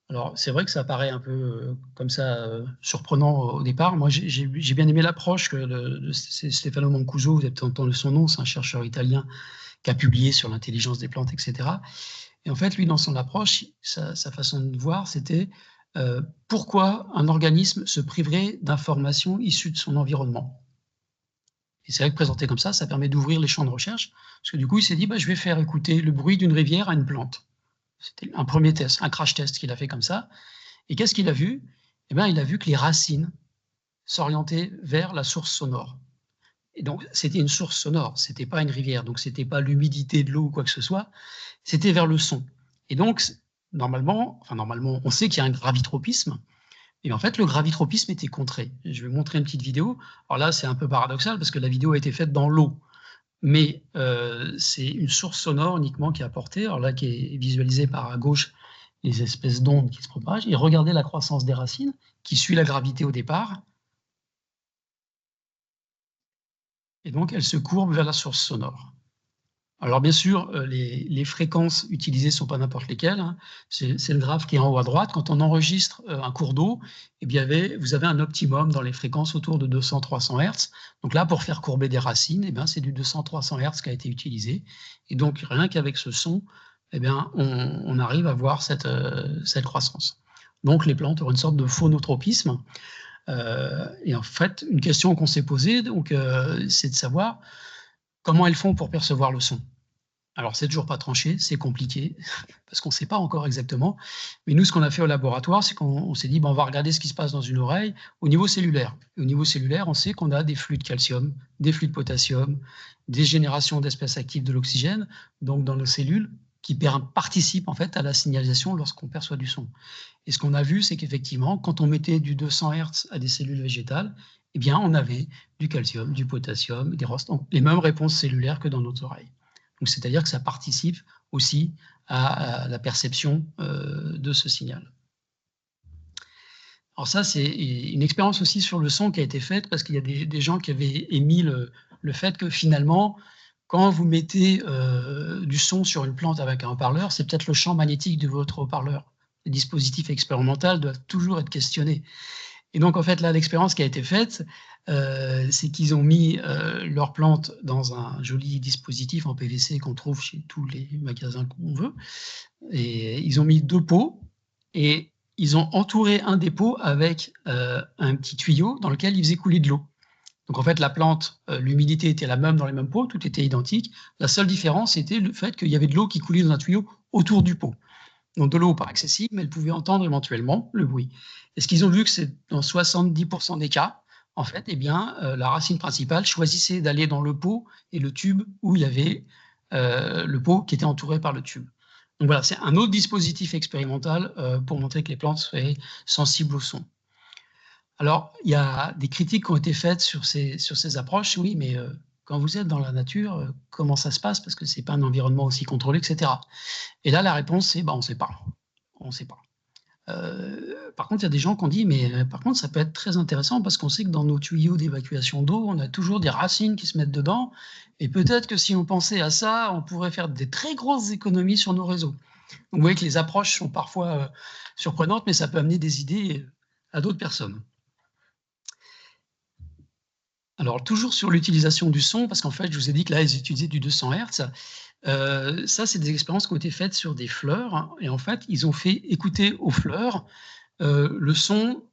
Alors, c'est vrai que ça paraît un peu comme ça surprenant au départ. Moi, j'ai bien aimé l'approche de Stefano Mancuso, vous avez peut-être entendu son nom, c'est un chercheur italien qui a publié sur l'intelligence des plantes, etc. Et en fait, lui, dans son approche, sa façon de voir, c'était pourquoi un organisme se priverait d'informations issues de son environnement. Et c'est vrai que présenté comme ça permet d'ouvrir les champs de recherche, parce que du coup, il s'est dit, je vais faire écouter le bruit d'une rivière à une plante. C'était un premier test, un crash test qu'il a fait comme ça. Et qu'est-ce qu'il a vu? Eh bien, il a vu que les racines s'orientaient vers la source sonore. Et donc, c'était une source sonore, c'était pas une rivière, donc c'était pas l'humidité de l'eau ou quoi que ce soit, c'était vers le son. Et donc, normalement, on sait qu'il y a un gravitropisme, et en fait, le gravitropisme était contré. Je vais montrer une petite vidéo. Alors là, c'est un peu paradoxal parce que la vidéo a été faite dans l'eau, mais c'est une source sonore uniquement qui est apportée, alors là, qui est visualisée par à gauche les espèces d'ondes qui se propagent, et regardez la croissance des racines qui suit la gravité au départ, et donc elle se courbe vers la source sonore. Alors bien sûr, les fréquences utilisées ne sont pas n'importe lesquelles, hein. C'est le graphe qui est en haut à droite. Quand on enregistre un cours d'eau, eh bien, vous avez un optimum dans les fréquences autour de 200-300 Hz. Donc là, pour faire courber des racines, eh c'est du 200-300 Hz qui a été utilisé. Et donc rien qu'avec ce son, eh bien, on arrive à voir cette croissance. Donc les plantes ont une sorte de phonotropisme. Et en fait, une question qu'on s'est posée, c'est de savoir comment elles font pour percevoir le son. Alors, c'est toujours pas tranché, c'est compliqué, parce qu'on ne sait pas encore exactement. Mais nous, ce qu'on a fait au laboratoire, c'est qu'on s'est dit, on va regarder ce qui se passe dans une oreille au niveau cellulaire. Et au niveau cellulaire, on sait qu'on a des flux de calcium, des flux de potassium, des générations d'espèces actives de l'oxygène, donc dans nos cellules, qui participent en fait à la signalisation lorsqu'on perçoit du son. Et ce qu'on a vu, c'est qu'effectivement, quand on mettait du 200 Hz à des cellules végétales, eh bien, on avait du calcium, du potassium, des ROS, donc les mêmes réponses cellulaires que dans notre oreille. Donc, c'est-à-dire que ça participe aussi à la perception de ce signal. Alors ça, c'est une expérience aussi sur le son qui a été faite, parce qu'il y a des gens qui avaient émis le fait que finalement, quand vous mettez du son sur une plante avec un haut-parleur, c'est peut-être le champ magnétique de votre haut-parleur. Le dispositif expérimental doit toujours être questionné. Et donc, en fait, là, l'expérience qui a été faite, c'est qu'ils ont mis leurs plantes dans un joli dispositif en PVC qu'on trouve chez tous les magasins qu'on veut. Et ils ont mis 2 pots et ils ont entouré un des pots avec un petit tuyau dans lequel ils faisaient couler de l'eau. Donc, en fait, la plante, l'humidité était la même dans les mêmes pots, tout était identique. La seule différence, c'était le fait qu'il y avait de l'eau qui coulait dans un tuyau autour du pot. Donc, de l'eau pas accessible, mais elles pouvaient entendre éventuellement le bruit. Et ce qu'ils ont vu, que c'est dans 70% des cas, en fait, eh bien, la racine principale choisissait d'aller dans le pot et le tube où il y avait le pot qui était entouré par le tube. Donc voilà, c'est un autre dispositif expérimental pour montrer que les plantes seraient sensibles au son. Alors, il y a des critiques qui ont été faites sur ces approches. Oui, mais quand vous êtes dans la nature, comment ça se passe? Parce que c'est pas un environnement aussi contrôlé, et cetera. Et là, la réponse, c'est: «Bah, on sait pas. On sait pas». Par contre, il y a des gens qui ont dit: «Mais par contre, ça peut être très intéressant parce qu'on sait que dans nos tuyaux d'évacuation d'eau, on a toujours des racines qui se mettent dedans et peut-être que si on pensait à ça, on pourrait faire des très grosses économies sur nos réseaux». Donc vous voyez que les approches sont parfois, surprenantes, mais ça peut amener des idées, à d'autres personnes. Alors toujours sur l'utilisation du son, parce qu'en fait, je vous ai dit que là, ils utilisaient du 200 Hertz. Ça, c'est des expériences qui ont été faites sur des fleurs, hein, et en fait, ils ont fait écouter aux fleurs, le son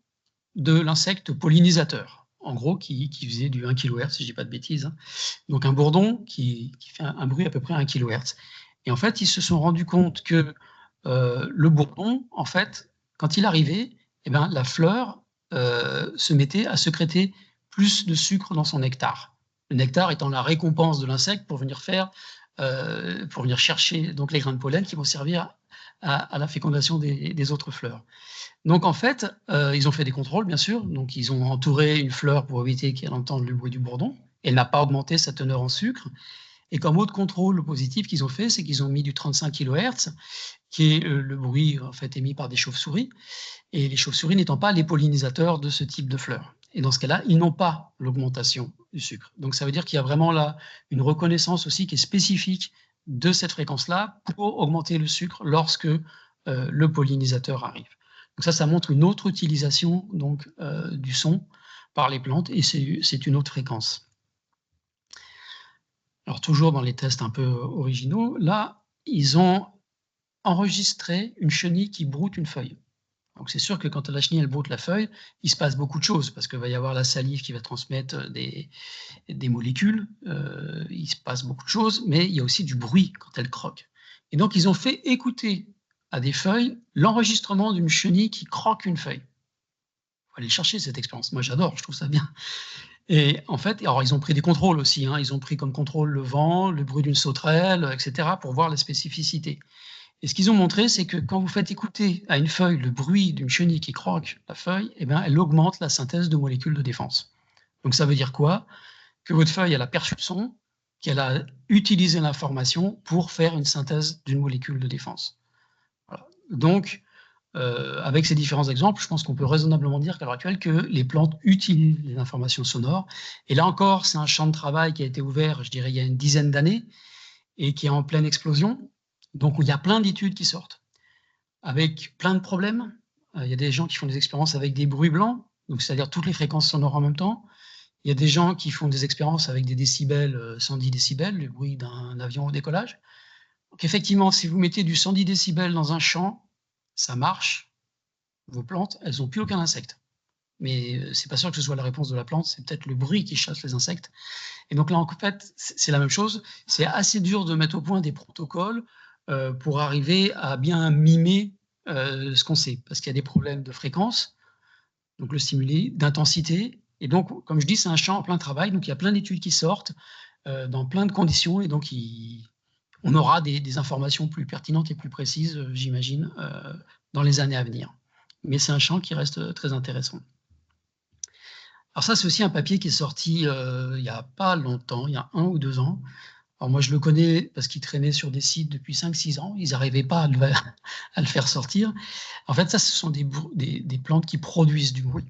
de l'insecte pollinisateur. En gros, qui faisait du 1 kHz, si je dis pas de bêtises, hein. Donc un bourdon qui fait un bruit à peu près à 1 kHz. Et en fait, ils se sont rendus compte que, le bourdon, en fait, quand il arrivait, et ben, la fleur, se mettait à sécréter plus de sucre dans son nectar. Le nectar étant la récompense de l'insecte pour venir chercher donc les grains de pollen qui vont servir à la fécondation des autres fleurs. Donc en fait, ils ont fait des contrôles bien sûr, donc ils ont entouré une fleur pour éviter qu'elle entende le bruit du bourdon. Elle n'a pas augmenté sa teneur en sucre, et comme autre contrôle positif qu'ils ont fait, c'est qu'ils ont mis du 35 kHz, qui est, le bruit en fait émis par des chauves-souris, et les chauves-souris n'étant pas les pollinisateurs de ce type de fleurs. Et dans ce cas-là, ils n'ont pas l'augmentation du sucre. Donc ça veut dire qu'il y a vraiment là une reconnaissance aussi qui est spécifique de cette fréquence-là pour augmenter le sucre lorsque, le pollinisateur arrive. Donc ça montre une autre utilisation donc, du son par les plantes, et c'est une autre fréquence. Alors toujours dans les tests un peu originaux, là, ils ont enregistré une chenille qui broute une feuille. Donc c'est sûr que quand la chenille elle broute la feuille, il se passe beaucoup de choses parce qu'il va y avoir la salive qui va transmettre des molécules, il se passe beaucoup de choses, mais il y a aussi du bruit quand elle croque. Et donc ils ont fait écouter à des feuilles l'enregistrement d'une chenille qui croque une feuille. Faut aller chercher cette expérience. Moi j'adore, je trouve ça bien. Et en fait, alors ils ont pris des contrôles aussi, hein, ils ont pris comme contrôle le vent, le bruit d'une sauterelle, et cetera, pour voir la spécificité. Et ce qu'ils ont montré, c'est que quand vous faites écouter à une feuille le bruit d'une chenille qui croque la feuille, eh bien, elle augmente la synthèse de molécules de défense. Donc ça veut dire quoi? Que votre feuille, elle a perçu le son, qu'elle a utilisé l'information pour faire une synthèse d'une molécule de défense. Voilà. Donc, avec ces différents exemples, je pense qu'on peut raisonnablement dire qu'à l'heure actuelle, que les plantes utilisent les informations sonores. Et là encore, c'est un champ de travail qui a été ouvert, je dirais, il y a une dizaine d'années et qui est en pleine explosion. Donc, il y a plein d'études qui sortent avec plein de problèmes. Il y a des gens qui font des expériences avec des bruits blancs, donc c'est-à-dire toutes les fréquences sonores en même temps. Il y a des gens qui font des expériences avec des décibels, 110 décibels, le bruit d'un avion au décollage. Donc effectivement, si vous mettez du 110 décibels dans un champ, ça marche. Vos plantes, elles n'ont plus aucun insecte. Mais c'est pas sûr que ce soit la réponse de la plante, c'est peut-être le bruit qui chasse les insectes. Et donc là, en fait, c'est la même chose. C'est assez dur de mettre au point des protocoles pour arriver à bien mimer ce qu'on sait, parce qu'il y a des problèmes de fréquence, donc le stimuli, d'intensité. Et donc, comme je dis, c'est un champ en plein travail, donc il y a plein d'études qui sortent dans plein de conditions, et donc on aura des informations plus pertinentes et plus précises, j'imagine, dans les années à venir. Mais c'est un champ qui reste très intéressant. Alors ça, c'est aussi un papier qui est sorti il n'y a pas longtemps, il y a 1 ou 2 ans. Alors moi, je le connais parce qu'il traînait sur des sites depuis 5-6 ans. Ils n'arrivaient pas à le faire sortir. En fait, ça, ce sont des plantes qui produisent du bruit.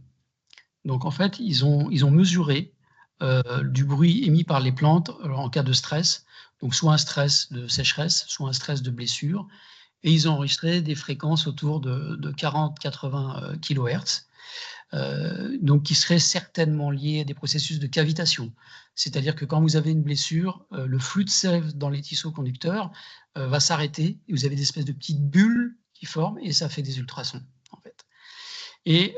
Donc en fait, ils ont mesuré du bruit émis par les plantes en cas de stress, donc soit un stress de sécheresse, soit un stress de blessure, et ils ont enregistré des fréquences autour de 40-80 kHz. Donc qui seraient certainement liés à des processus de cavitation. C'est-à-dire que quand vous avez une blessure, le flux de sève dans les tissus conducteurs va s'arrêter, et vous avez des espèces de petites bulles qui forment, et ça fait des ultrasons, en fait. Et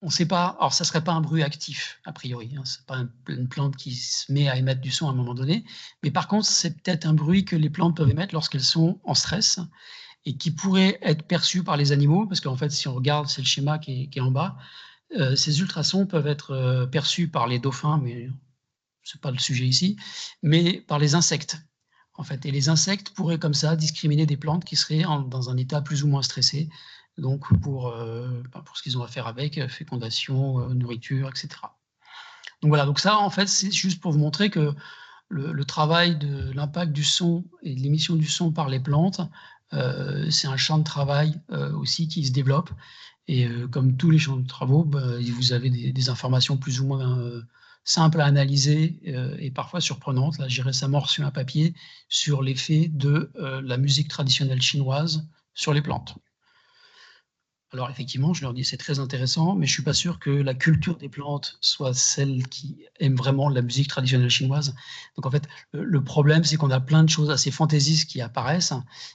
on ne sait pas, alors ça ne serait pas un bruit actif, a priori, hein, ce n'est pas une plante qui se met à émettre du son à un moment donné, mais par contre, c'est peut-être un bruit que les plantes peuvent émettre lorsqu'elles sont en stress, et qui pourrait être perçu par les animaux, parce qu'en fait, si on regarde, c'est le schéma qui est en bas, ces ultrasons peuvent être perçus par les dauphins, mais ce n'est pas le sujet ici, mais par les insectes, en fait. Et les insectes pourraient comme ça discriminer des plantes qui seraient dans un état plus ou moins stressé, donc pour ce qu'ils ont à faire avec, fécondation, nourriture, etc. Donc voilà, donc ça, en fait, c'est juste pour vous montrer que le travail de l'impact du son et de l'émission du son par les plantes, c'est un champ de travail aussi qui se développe. Et comme tous les champs de travaux, vous avez des informations plus ou moins simples à analyser et parfois surprenantes. Là, j'ai récemment reçu un papier sur l'effet de la musique traditionnelle chinoise sur les plantes. Alors effectivement, je leur dis c'est très intéressant, mais je suis pas sûr que la culture des plantes soit celle qui aime vraiment la musique traditionnelle chinoise. Donc en fait, le problème, c'est qu'on a plein de choses assez fantaisistes qui apparaissent.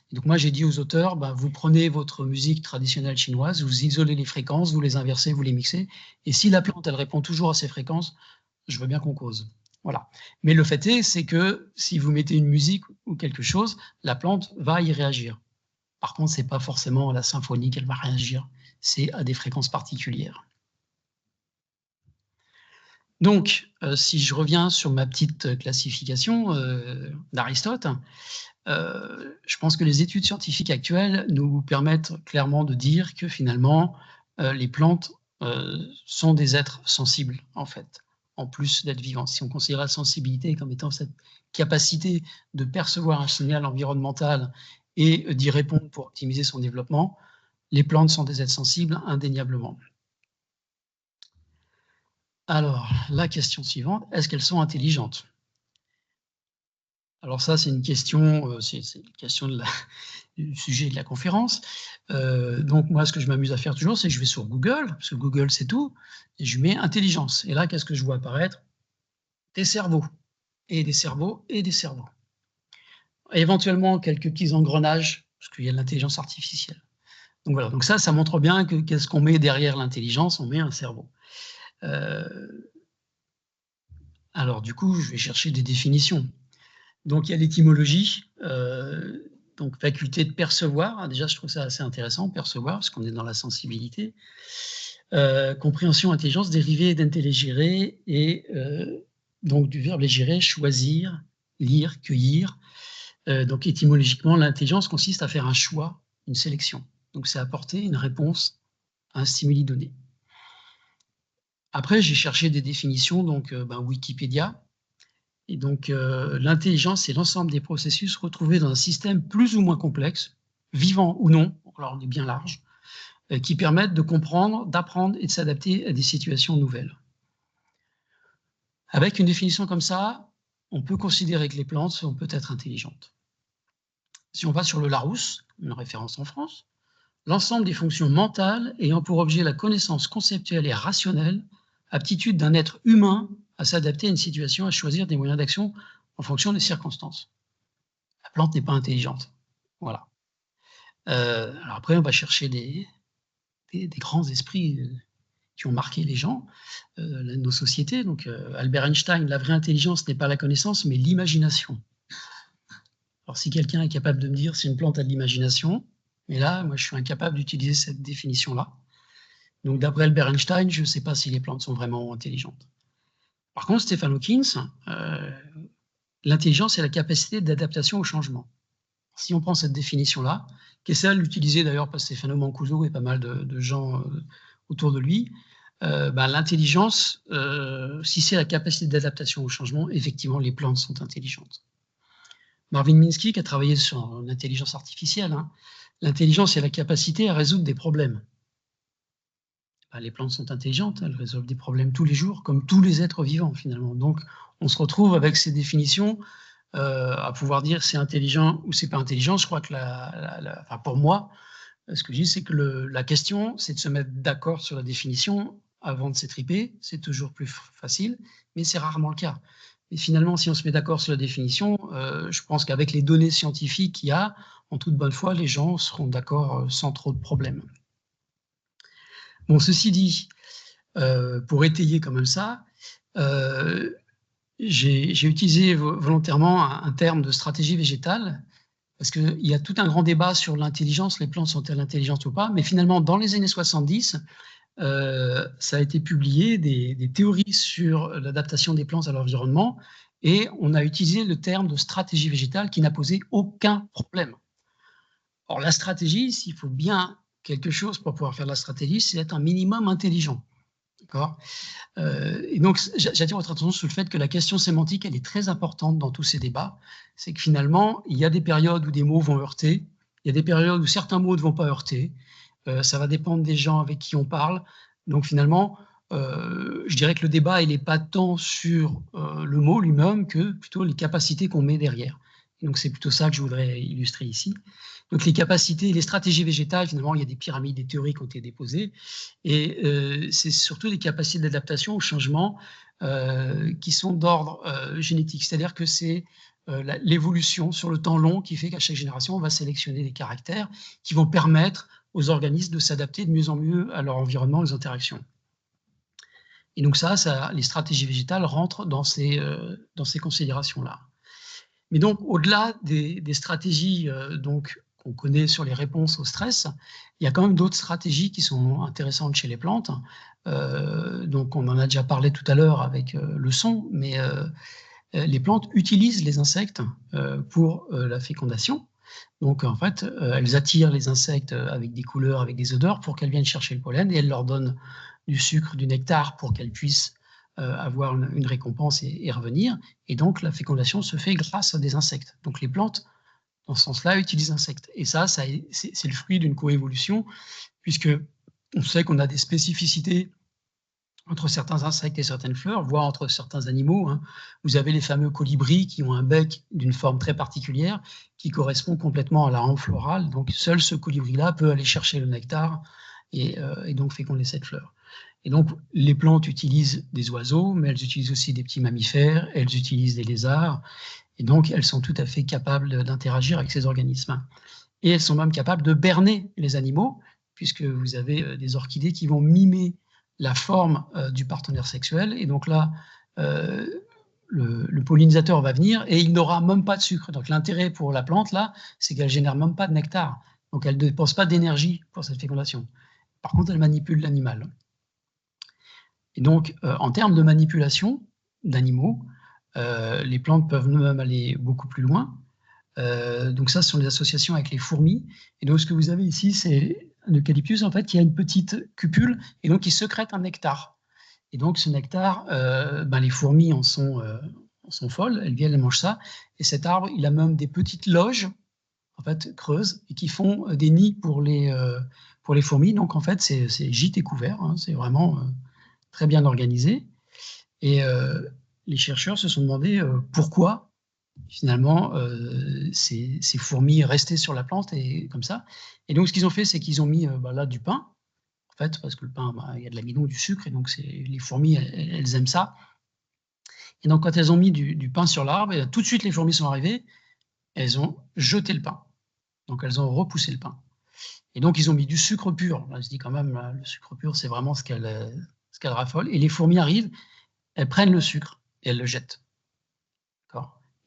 Et donc moi, j'ai dit aux auteurs, vous prenez votre musique traditionnelle chinoise, vous isolez les fréquences, vous les inversez, vous les mixez, et si la plante, elle répond toujours à ces fréquences, je veux bien qu'on cause. Voilà. Mais le fait est, c'est que si vous mettez une musique ou quelque chose, la plante va y réagir. Par contre, ce n'est pas forcément à la symphonie qu'elle va réagir, c'est à des fréquences particulières. Donc, si je reviens sur ma petite classification d'Aristote, je pense que les études scientifiques actuelles nous permettent clairement de dire que finalement, les plantes sont des êtres sensibles, en fait, en plus d'être vivants. Si on considère la sensibilité comme étant cette capacité de percevoir un signal environnemental et d'y répondre pour optimiser son développement, les plantes sont des êtres sensibles, indéniablement. Alors, la question suivante, est-ce qu'elles sont intelligentes? Alors ça, c'est une question, c'est une question du sujet de la conférence. Donc moi, ce que je m'amuse à faire toujours, c'est que je vais sur Google, parce que Google, c'est tout, et je mets intelligence. Et là, qu'est-ce que je vois apparaître? Des cerveaux, et des cerveaux, et des cerveaux. Éventuellement, quelques petits engrenages, parce qu'il y a de l'intelligence artificielle. Donc voilà, donc ça montre bien que qu'est-ce qu'on met derrière l'intelligence? On met un cerveau. Alors du coup, je vais chercher des définitions. Donc il y a l'étymologie, donc faculté de percevoir. Déjà, je trouve ça assez intéressant, percevoir, parce qu'on est dans la sensibilité. Compréhension, intelligence, dérivée d'intelligere et donc du verbe légérer, choisir, lire, cueillir. Donc étymologiquement, l'intelligence consiste à faire un choix, une sélection. Donc c'est apporter une réponse à un stimuli donné. Après, j'ai cherché des définitions, donc Wikipédia. Et donc l'intelligence, c'est l'ensemble des processus retrouvés dans un système plus ou moins complexe, vivant ou non, alors on est bien large, qui permettent de comprendre, d'apprendre et de s'adapter à des situations nouvelles. Avec une définition comme ça, on peut considérer que les plantes sont peut-être intelligentes. Si on va sur le Larousse, une référence en France, l'ensemble des fonctions mentales ayant pour objet la connaissance conceptuelle et rationnelle, aptitude d'un être humain à s'adapter à une situation, à choisir des moyens d'action en fonction des circonstances. La plante n'est pas intelligente. Voilà. Alors après, on va chercher des grands esprits qui ont marqué les gens, nos sociétés. Donc Albert Einstein, la vraie intelligence n'est pas la connaissance, mais l'imagination. Alors si quelqu'un est capable de me dire si une plante a de l'imagination, mais là, moi, je suis incapable d'utiliser cette définition-là. Donc d'après Albert Einstein, je ne sais pas si les plantes sont vraiment intelligentes. Par contre, Stephen Hawking, l'intelligence est la capacité d'adaptation au changement. Si on prend cette définition-là, qui est celle utilisée d'ailleurs par Stefano Mancuso et pas mal de gens autour de lui, l'intelligence, si c'est la capacité d'adaptation au changement, effectivement, les plantes sont intelligentes. Marvin Minsky, qui a travaillé sur l'intelligence artificielle, l'intelligence est la capacité à résoudre des problèmes. Les plantes sont intelligentes, elles résolvent des problèmes tous les jours, comme tous les êtres vivants, finalement. Donc, on se retrouve avec ces définitions à pouvoir dire c'est intelligent ou c'est pas intelligent. Je crois que pour moi, ce que je dis, c'est que la question, c'est de se mettre d'accord sur la définition avant de s'étriper. C'est toujours plus facile, mais c'est rarement le cas. Et finalement, si on se met d'accord sur la définition, je pense qu'avec les données scientifiques qu'il y a, en toute bonne foi, les gens seront d'accord sans trop de problèmes. Bon, ceci dit, pour étayer quand même ça, j'ai utilisé volontairement un terme de stratégie végétale, parce qu'il y a tout un grand débat sur l'intelligence, les plantes sont-elles intelligentes ou pas, mais finalement, dans les années 70, ça a été publié des théories sur l'adaptation des plantes à l'environnement, et on a utilisé le terme de stratégie végétale qui n'a posé aucun problème. Or, la stratégie, s'il faut bien quelque chose pour pouvoir faire de la stratégie, c'est être un minimum intelligent. D'accord ? Et donc, j'attire votre attention sur le fait que la question sémantique, elle est très importante dans tous ces débats. C'est que finalement, il y a des périodes où des mots vont heurter, il y a des périodes où certains mots ne vont pas heurter. Ça va dépendre des gens avec qui on parle. Donc finalement, je dirais que le débat, il n'est pas tant sur le mot lui-même que plutôt les capacités qu'on met derrière. Et donc c'est plutôt ça que je voudrais illustrer ici. Donc les capacités, les stratégies végétales, finalement, il y a des pyramides, des théories qui ont été déposées, et c'est surtout des capacités d'adaptation au changement qui sont d'ordre génétique. C'est-à-dire que c'est l'évolution sur le temps long qui fait qu'à chaque génération, on va sélectionner des caractères qui vont permettre aux organismes de s'adapter de mieux en mieux à leur environnement, aux interactions. Et donc ça, les stratégies végétales rentrent dans ces considérations-là. Mais donc, au-delà des stratégies qu'on connaît sur les réponses au stress, il y a quand même d'autres stratégies qui sont intéressantes chez les plantes. Donc, on en a déjà parlé tout à l'heure avec le son, mais les plantes utilisent les insectes pour la fécondation. Donc, en fait, elles attirent les insectes avec des couleurs, avec des odeurs, pour qu'elles viennent chercher le pollen, et elles leur donnent du sucre, du nectar, pour qu'elles puissent avoir une récompense et revenir. Et donc, la fécondation se fait grâce à des insectes. Donc, les plantes, dans ce sens-là, utilisent insectes. Et ça c'est le fruit d'une coévolution, puisque on sait qu'on a des spécificités entre certains insectes et certaines fleurs, voire entre certains animaux. Hein. Vous avez les fameux colibris qui ont un bec d'une forme très particulière qui correspond complètement à la rampe florale. Donc, seul ce colibri-là peut aller chercher le nectar et donc féconder cette fleur. Et donc, les plantes utilisent des oiseaux, mais elles utilisent aussi des petits mammifères, elles utilisent des lézards, et donc elles sont tout à fait capables d'interagir avec ces organismes. Et elles sont même capables de berner les animaux, puisque vous avez des orchidées qui vont mimer la forme du partenaire sexuel, et donc là, le pollinisateur va venir et il n'aura même pas de sucre. Donc l'intérêt pour la plante, là, c'est qu'elle ne génère même pas de nectar. Donc elle ne dépense pas d'énergie pour cette fécondation. Par contre, elle manipule l'animal. Et donc, en termes de manipulation d'animaux, les plantes peuvent même aller beaucoup plus loin. Donc ça, ce sont les associations avec les fourmis. Et donc, ce que vous avez ici, c'est un eucalyptus, en fait, qui a une petite cupule, et donc qui sécrète un nectar. Et donc, ce nectar, les fourmis en sont folles, elles viennent, elles mangent ça. Et cet arbre, il a même des petites loges, en fait, creuses, et qui font des nids pour les fourmis. Donc, en fait, c'est gîte et couvert, hein, c'est vraiment très bien organisé. Et les chercheurs se sont demandé pourquoi, finalement, ces fourmis restaient sur la plante et comme ça. Et donc, ce qu'ils ont fait, c'est qu'ils ont mis là du pain, en fait, parce que le pain, il y a de l'amidon, du sucre, et donc les fourmis, elles aiment ça. Et donc, quand elles ont mis du pain sur l'arbre, tout de suite, les fourmis sont arrivées, elles ont jeté le pain. Donc, elles ont repoussé le pain. Et donc, ils ont mis du sucre pur. Là, je dis quand même, là, le sucre pur, c'est vraiment ce qu'elles raffolent. Et les fourmis arrivent, elles prennent le sucre et elles le jettent.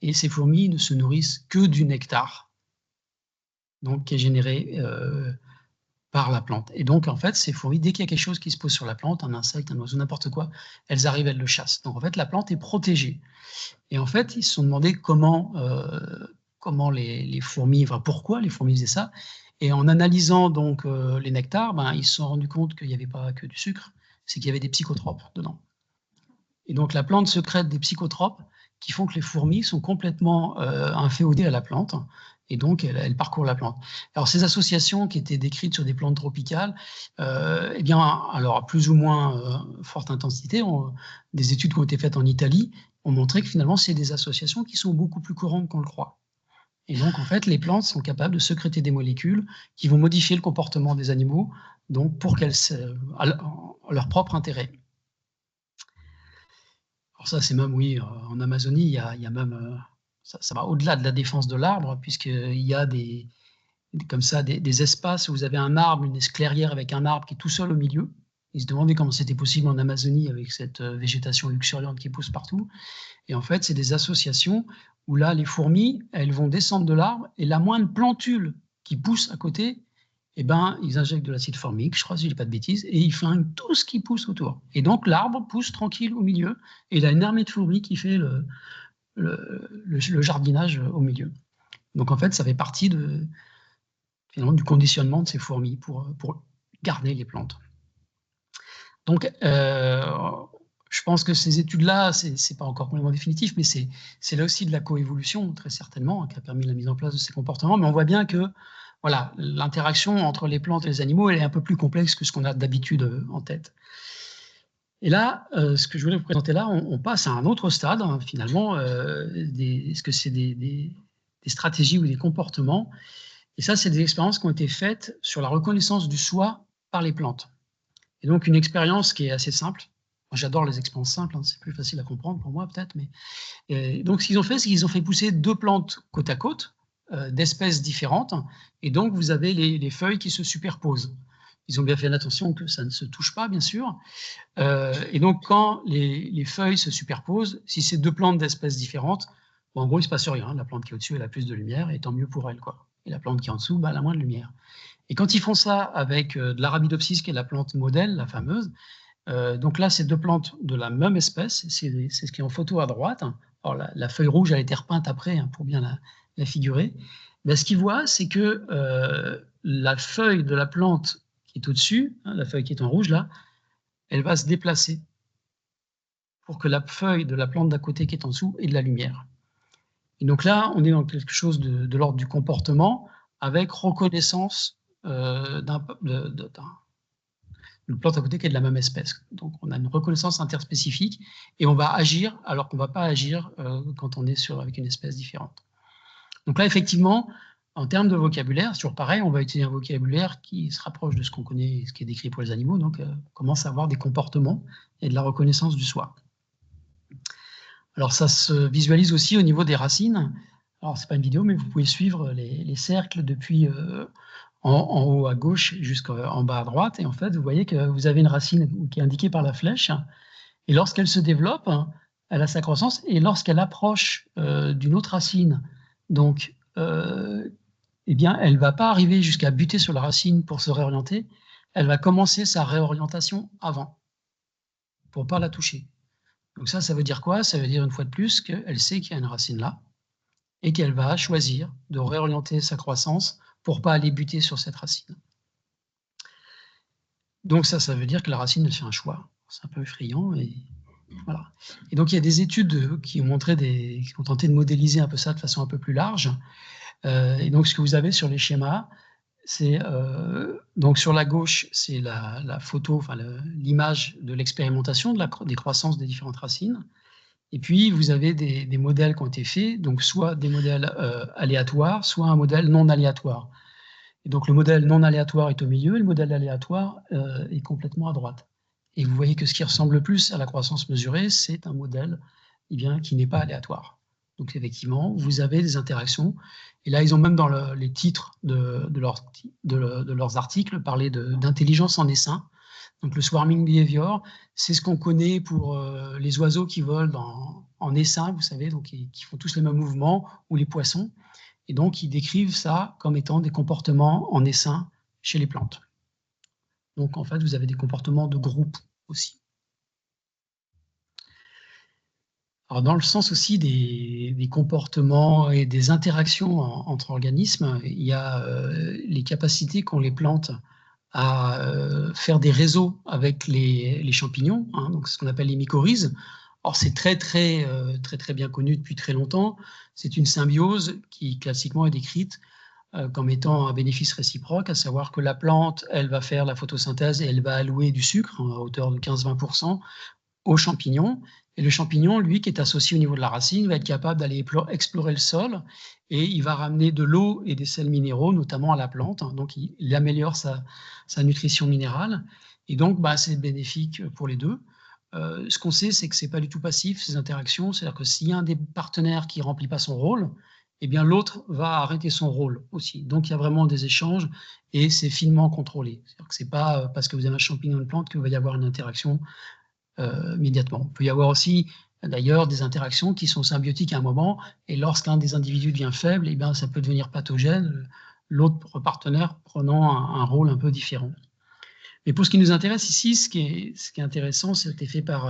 Et ces fourmis ne se nourrissent que du nectar, donc qui est généré par la plante. Et donc, en fait, ces fourmis, dès qu'il y a quelque chose qui se pose sur la plante, un insecte, un oiseau, n'importe quoi, elles arrivent, elles le chassent. Donc, en fait, la plante est protégée. Et en fait, ils se sont demandé comment les fourmis, enfin, pourquoi les fourmis faisaient ça. Et en analysant donc les nectars, ils se sont rendus compte qu'il n'y avait pas que du sucre, c'est qu'il y avait des psychotropes dedans. Et donc, la plante sécrète des psychotropes qui font que les fourmis sont complètement inféodées à la plante, et donc elles parcourent la plante. Alors, ces associations qui étaient décrites sur des plantes tropicales, alors à plus ou moins forte intensité, des études qui ont été faites en Italie ont montré que finalement, c'est des associations qui sont beaucoup plus courantes qu'on le croit. Et donc, en fait, les plantes sont capables de sécréter des molécules qui vont modifier le comportement des animaux, donc pour à leur propre intérêt. Alors ça, c'est même, oui, en Amazonie, il y a même, ça va au-delà de la défense de l'arbre, puisqu'il y a des espaces où vous avez un arbre, une clairière avec un arbre qui est tout seul au milieu. Ils se demandaient comment c'était possible en Amazonie avec cette végétation luxuriante qui pousse partout. Et en fait, c'est des associations où là, les fourmis, elles vont descendre de l'arbre, et la moindre plantule qui pousse à côté, ils injectent de l'acide formique, je crois, si je ne dis pas de bêtises, et ils flinguent tout ce qui pousse autour. Et donc, l'arbre pousse tranquille au milieu, et il a une armée de fourmis qui fait le jardinage au milieu. Donc, en fait, ça fait partie finalement, du conditionnement de ces fourmis pour garder les plantes. Donc, je pense que ces études-là, c'est pas encore complètement définitif, mais c'est là aussi de la coévolution, très certainement, qui a permis la mise en place de ces comportements. Mais on voit bien que voilà, l'interaction entre les plantes et les animaux, elle est un peu plus complexe que ce qu'on a d'habitude en tête. Et là, ce que je voulais vous présenter là, on passe à un autre stade, hein, finalement. Est-ce que c'est des stratégies ou des comportements? Et ça, c'est des expériences qui ont été faites sur la reconnaissance du soi par les plantes. Et donc, une expérience qui est assez simple. Moi, j'adore les expériences simples, hein, c'est plus facile à comprendre pour moi peut-être. Mais donc, ce qu'ils ont fait, c'est qu'ils ont fait pousser 2 plantes côte à côte, d'espèces différentes. Et donc, vous avez les feuilles qui se superposent. Ils ont bien fait attention que ça ne se touche pas, bien sûr. Et donc, quand les feuilles se superposent, si c'est 2 plantes d'espèces différentes, bon, en gros, il ne se passe rien. La plante qui est au-dessus, elle a plus de lumière, et tant mieux pour elle, quoi. Et la plante qui est en dessous, bah, elle a moins de lumière. Et quand ils font ça avec de l'Arabidopsis, qui est la plante modèle, la fameuse, donc là, c'est 2 plantes de la même espèce, c'est ce qui est en photo à droite. Alors la feuille rouge, elle a été repeinte après, hein, pour bien la figurer. Ben, ce qu'ils voient, c'est que la feuille de la plante qui est au-dessus, hein, la feuille qui est en rouge là, elle va se déplacer pour que la feuille de la plante d'à côté qui est en dessous ait de la lumière. Et donc là, on est dans quelque chose de l'ordre du comportement, avec reconnaissance d'une plante à côté qui est de la même espèce. Donc on a une reconnaissance interspécifique et on va agir alors qu'on ne va pas agir quand on est avec une espèce différente. Donc là, effectivement, en termes de vocabulaire, c'est toujours pareil, on va utiliser un vocabulaire qui se rapproche de ce qu'on connaît, ce qui est décrit pour les animaux, donc on commence à avoir des comportements et de la reconnaissance du soi. Alors ça se visualise aussi au niveau des racines. Alors c'est pas une vidéo, mais vous pouvez suivre les cercles depuis en haut à gauche jusqu'en bas à droite. Et en fait, vous voyez que vous avez une racine qui est indiquée par la flèche. Et lorsqu'elle se développe, elle a sa croissance. Et lorsqu'elle approche d'une autre racine, donc, eh bien, elle ne va pas arriver jusqu'à buter sur la racine pour se réorienter. Elle va commencer sa réorientation avant, pour ne pas la toucher. Donc ça veut dire quoi? Ça veut dire une fois de plus qu'elle sait qu'il y a une racine là et qu'elle va choisir de réorienter sa croissance pour ne pas aller buter sur cette racine. Donc ça veut dire que la racine fait un choix. C'est un peu effrayant. Et voilà. Et donc il y a des études qui ont tenté de modéliser un peu ça de façon un peu plus large. Et donc ce que vous avez sur les schémas, c'est donc sur la gauche, c'est la photo, enfin l'image de l'expérimentation des croissances des différentes racines. Et puis vous avez des modèles qui ont été faits, donc soit des modèles aléatoires, soit un modèle non aléatoire. Et donc le modèle non aléatoire est au milieu, et le modèle aléatoire est complètement à droite. Et vous voyez que ce qui ressemble le plus à la croissance mesurée, c'est un modèle qui n'est pas aléatoire. Donc effectivement, vous avez des interactions. Et là, ils ont même dans les titres de leurs articles parlé d'intelligence en essaim. Donc le swarming behavior, c'est ce qu'on connaît pour les oiseaux qui volent en essaim, vous savez, donc qui font tous les mêmes mouvements, ou les poissons. Et donc, ils décrivent ça comme étant des comportements en essaim chez les plantes. Donc, en fait, vous avez des comportements de groupe aussi. Alors, dans le sens aussi des comportements et des interactions entre organismes, il y a les capacités qu'ont les plantes à faire des réseaux avec les champignons, hein, donc c'est ce qu'on appelle les mycorhizes. Or, c'est très bien connu depuis très longtemps. C'est une symbiose qui, classiquement, est décrite comme étant un bénéfice réciproque, à savoir que la plante, elle va faire la photosynthèse et elle va allouer du sucre à hauteur de 15-20% aux champignons. Et le champignon, lui, qui est associé au niveau de la racine, va être capable d'aller explorer le sol et il va ramener de l'eau et des sels minéraux, notamment à la plante. Donc, il améliore sa nutrition minérale. Et donc, c'est bénéfique pour les deux. Ce qu'on sait, c'est que ce n'est pas du tout passif, ces interactions. C'est-à-dire que s'il y a un des partenaires qui ne remplit pas son rôle, eh bien l'autre va arrêter son rôle aussi. Donc, il y a vraiment des échanges et c'est finement contrôlé. C'est-à-dire que ce n'est pas parce que vous avez un champignon de plante qu'il va y avoir une interaction immédiatement. Il peut y avoir aussi, d'ailleurs, des interactions qui sont symbiotiques à un moment, et lorsqu'un des individus devient faible, eh bien, ça peut devenir pathogène, l'autre partenaire prenant un rôle un peu différent. Mais pour ce qui nous intéresse ici, ce qui est intéressant, c'était fait par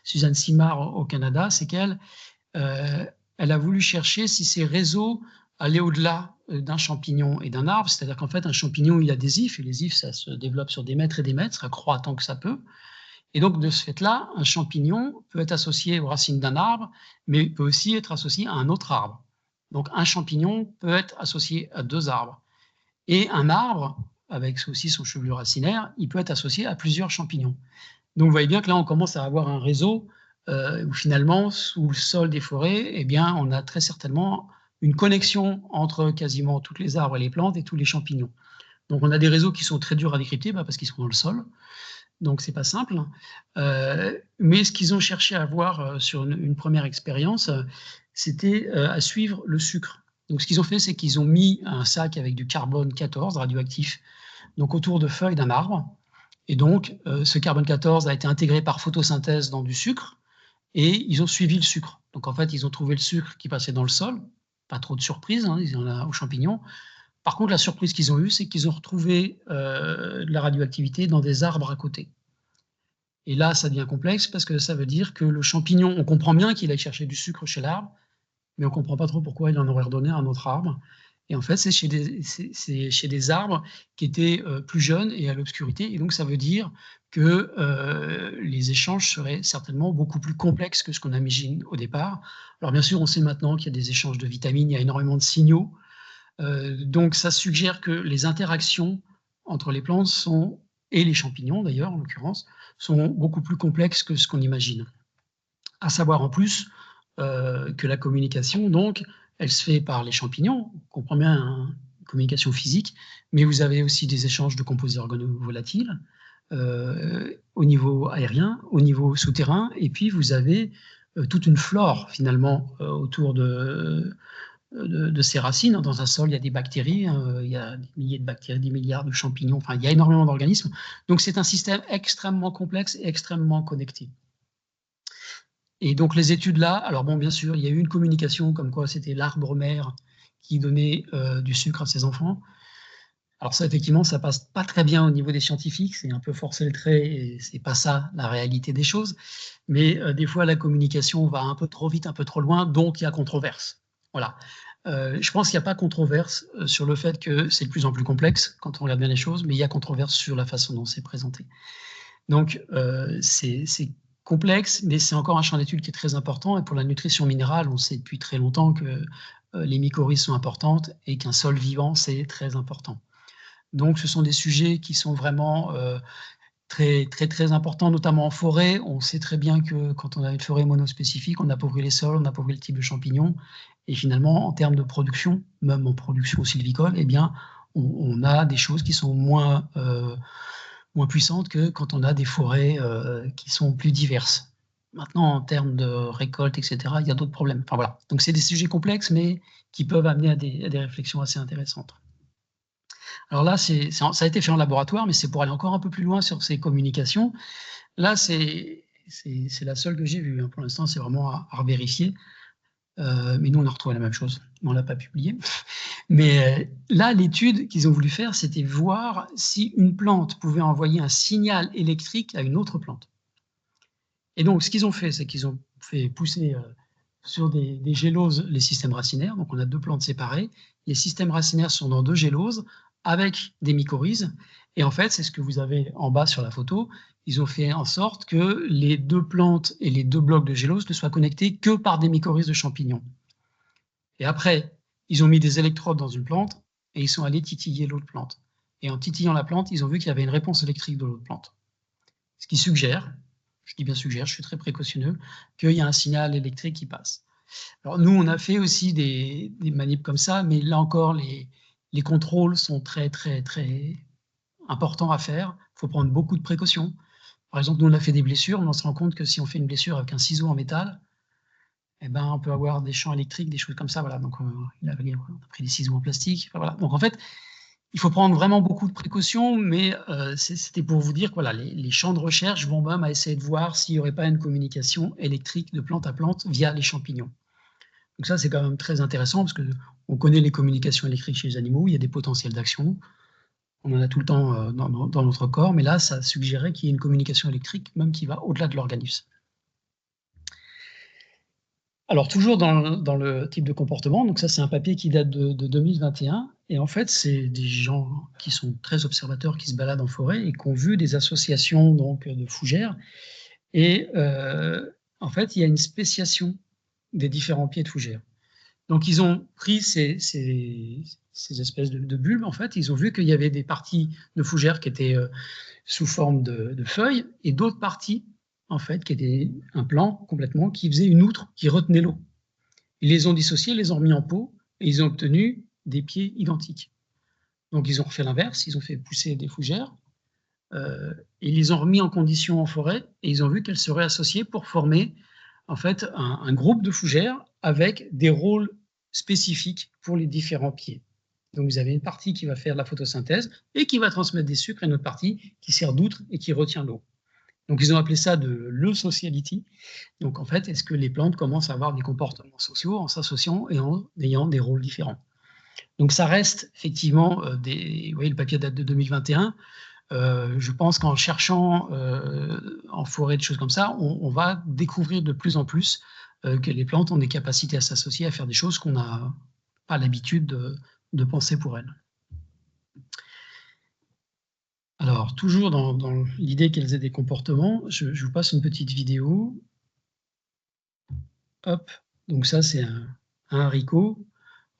Suzanne Simard au Canada, c'est qu'elle elle a voulu chercher si ces réseaux aller au-delà d'un champignon et d'un arbre, c'est-à-dire qu'en fait, un champignon, il est adhésif, et les ifs, ça se développe sur des mètres et des mètres, ça croît tant que ça peut. Et donc, de ce fait-là, un champignon peut être associé aux racines d'un arbre, mais il peut aussi être associé à un autre arbre. Donc, un champignon peut être associé à 2 arbres. Et un arbre, avec aussi son chevelu racinaire, il peut être associé à plusieurs champignons. Donc, vous voyez bien que là, on commence à avoir un réseau où finalement, sous le sol des forêts, eh bien, on a très certainement une connexion entre quasiment tous les arbres et les plantes et tous les champignons. Donc, on a des réseaux qui sont très durs à décrypter parce qu'ils sont dans le sol. Donc, c'est pas simple. Mais ce qu'ils ont cherché à voir sur une première expérience, c'était à suivre le sucre. Donc, ce qu'ils ont fait, c'est qu'ils ont mis un sac avec du carbone 14 radioactif donc autour de feuilles d'un arbre. Et donc, ce carbone 14 a été intégré par photosynthèse dans du sucre et ils ont suivi le sucre. Donc, en fait, ils ont trouvé le sucre qui passait dans le sol. Pas trop de surprise, hein, ils en ont aux champignons. Par contre, la surprise qu'ils ont eue, c'est qu'ils ont retrouvé de la radioactivité dans des arbres à côté. Et là, ça devient complexe parce que ça veut dire que le champignon, on comprend bien qu'il aille chercher du sucre chez l'arbre, mais on ne comprend pas trop pourquoi il en aurait redonné à un autre arbre. Et en fait, c'est chez des arbres qui étaient plus jeunes et à l'obscurité. Et donc, ça veut dire que les échanges seraient certainement beaucoup plus complexes que ce qu'on imagine au départ. Alors, bien sûr, on sait maintenant qu'il y a des échanges de vitamines, il y a énormément de signaux. Donc, ça suggère que les interactions entre les plantes sont, et les champignons d'ailleurs, en l'occurrence, sont beaucoup plus complexes que ce qu'on imagine. À savoir en plus que la communication, donc, elle se fait par les champignons, on comprend bien, hein, communication physique, mais vous avez aussi des échanges de composés organovolatiles au niveau aérien, au niveau souterrain, et puis vous avez toute une flore finalement autour de ces racines. Dans un sol, il y a des bactéries, il y a des milliers de bactéries, des milliards de champignons, enfin, il y a énormément d'organismes. Donc, c'est un système extrêmement complexe et extrêmement connecté. Et donc, les études là, alors bon, bien sûr, il y a eu une communication comme quoi c'était l'arbre mère qui donnait du sucre à ses enfants. Alors ça, effectivement, ça passe pas très bien au niveau des scientifiques, c'est un peu forcer le trait et c'est pas ça la réalité des choses. Mais des fois, la communication va un peu trop vite, un peu trop loin, donc il y a controverse. Voilà. Je pense qu'il n'y a pas controverse sur le fait que c'est de plus en plus complexe quand on regarde bien les choses, mais il y a controverse sur la façon dont c'est présenté. Donc, c'est complexe, mais c'est encore un champ d'étude qui est très important. Et pour la nutrition minérale, on sait depuis très longtemps que les mycorhizes sont importantes et qu'un sol vivant, c'est très important. Donc, ce sont des sujets qui sont vraiment très, très, très importants, notamment en forêt. On sait très bien que quand on a une forêt monospécifique, on appauvrit les sols, on appauvrit le type de champignons. Et finalement, en termes de production, même en production sylvicole, eh bien, on a des choses qui sont moins puissantes que quand on a des forêts qui sont plus diverses. Maintenant, en termes de récolte, etc., il y a d'autres problèmes. Enfin, voilà. Donc, c'est des sujets complexes, mais qui peuvent amener à des réflexions assez intéressantes. Alors là, ça a été fait en laboratoire, mais c'est pour aller encore un peu plus loin sur ces communications. Là, c'est la seule que j'ai vue. Hein. Pour l'instant, c'est vraiment à revérifier. Mais nous, on a retrouvé la même chose. On ne l'a pas publié. Mais là, l'étude qu'ils ont voulu faire, c'était voir si une plante pouvait envoyer un signal électrique à une autre plante. Et donc, ce qu'ils ont fait, c'est qu'ils ont fait pousser sur des géloses les systèmes racinaires. Donc, on a 2 plantes séparées. Les systèmes racinaires sont dans 2 géloses avec des mycorhizes. Et en fait, c'est ce que vous avez en bas sur la photo. Ils ont fait en sorte que les 2 plantes et les 2 blocs de gélose ne soient connectés que par des mycorhizes de champignons. Et après, ils ont mis des électrodes dans une plante et ils sont allés titiller l'autre plante. Et en titillant la plante, ils ont vu qu'il y avait une réponse électrique de l'autre plante. Ce qui suggère, je dis bien suggère, je suis très précautionneux, qu'il y a un signal électrique qui passe. Alors nous, on a fait aussi des manips comme ça, mais là encore, les contrôles sont très, très, très importants à faire. Il faut prendre beaucoup de précautions. Par exemple, nous, on a fait des blessures, mais on se rend compte que si on fait une blessure avec un ciseau en métal, eh ben, on peut avoir des champs électriques, des choses comme ça. Voilà. Donc, on a pris des ciseaux en plastique. Enfin, voilà. Donc, en fait, il faut prendre vraiment beaucoup de précautions, mais c'était pour vous dire que voilà, les champs de recherche vont même à essayer de voir s'il n'y aurait pas une communication électrique de plante à plante via les champignons. Donc ça, c'est quand même très intéressant parce qu'on connaît les communications électriques chez les animaux, il y a des potentiels d'action, on en a tout le temps dans notre corps, mais là, ça suggérait qu'il y ait une communication électrique même qui va au-delà de l'organisme. Alors, toujours dans le type de comportement, donc ça, c'est un papier qui date de 2021. Et en fait, c'est des gens qui sont très observateurs, qui se baladent en forêt et qui ont vu des associations donc, de fougères. Et en fait, il y a une spéciation des différents pieds de fougères. Donc, ils ont pris ces espèces de bulbes, en fait, ils ont vu qu'il y avait des parties de fougères qui étaient sous forme de feuilles et d'autres parties, en fait, qui étaient un plant complètement, qui faisait une outre qui retenait l'eau. Ils les ont dissociés, les ont remis en pot et ils ont obtenu des pieds identiques. Donc, ils ont refait l'inverse, ils ont fait pousser des fougères et ils les ont remis en condition en forêt et ils ont vu qu'elles seraient associées pour former en fait un groupe de fougères avec des rôles spécifiques pour les différents pieds. Donc, vous avez une partie qui va faire la photosynthèse et qui va transmettre des sucres et une autre partie qui sert d'outre et qui retient l'eau. Donc, ils ont appelé ça de l'eusociality. Donc, en fait, est-ce que les plantes commencent à avoir des comportements sociaux en s'associant et en ayant des rôles différents? Donc, ça reste effectivement vous voyez, le papier date de 2021. Je pense qu'en cherchant en forêt, des choses comme ça, on va découvrir de plus en plus que les plantes ont des capacités à s'associer, à faire des choses qu'on n'a pas l'habitude de penser pour elles. Alors, toujours dans l'idée qu'elles aient des comportements, je vous passe une petite vidéo. Hop, donc ça, c'est un haricot.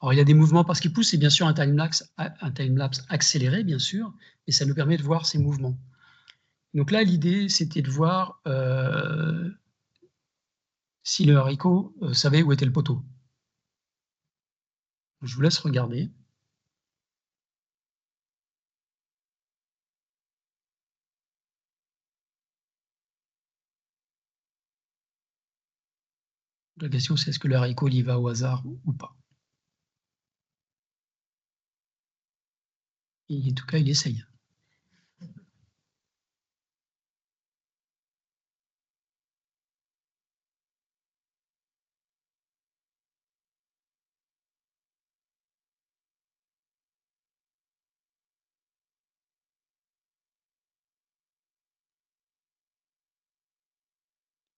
Alors, il y a des mouvements parce qu'il pousse, c'est bien sûr un time-lapse accéléré, bien sûr, et ça nous permet de voir ces mouvements. Donc là, l'idée, c'était de voir si le haricot savait où était le poteau. Je vous laisse regarder. La question, c'est est-ce que le haricot y va au hasard ou pas? Et en tout cas, il essaye.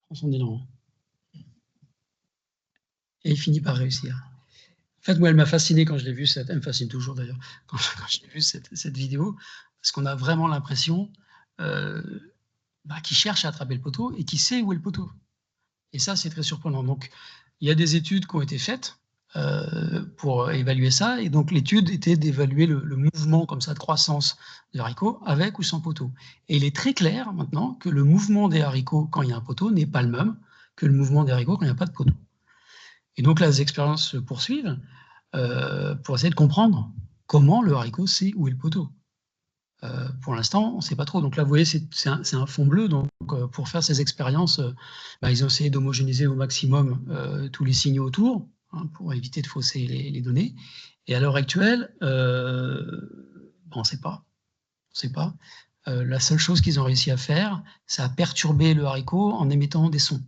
Prend son élan. Et il finit par réussir. En fait, moi, elle m'a fasciné quand je l'ai vue, elle me fascine toujours d'ailleurs, quand je l'ai vue cette vidéo, parce qu'on a vraiment l'impression qu'il cherche à attraper le poteau et qu'il sait où est le poteau. Et ça, c'est très surprenant. Donc, il y a des études qui ont été faites pour évaluer ça, et donc l'étude était d'évaluer le mouvement comme ça de croissance des haricots avec ou sans poteau. Et il est très clair maintenant que le mouvement des haricots quand il y a un poteau n'est pas le même que le mouvement des haricots quand il n'y a pas de poteau. Et donc là, les expériences se poursuivent pour essayer de comprendre comment le haricot sait où est le poteau. Pour l'instant, on ne sait pas trop. Donc là, vous voyez, c'est un fond bleu. Donc, pour faire ces expériences, ils ont essayé d'homogénéiser au maximum tous les signaux autour pour éviter de fausser les données. Et à l'heure actuelle, on ne sait pas. On sait pas. La seule chose qu'ils ont réussi à faire, c'est à perturber le haricot en émettant des sons,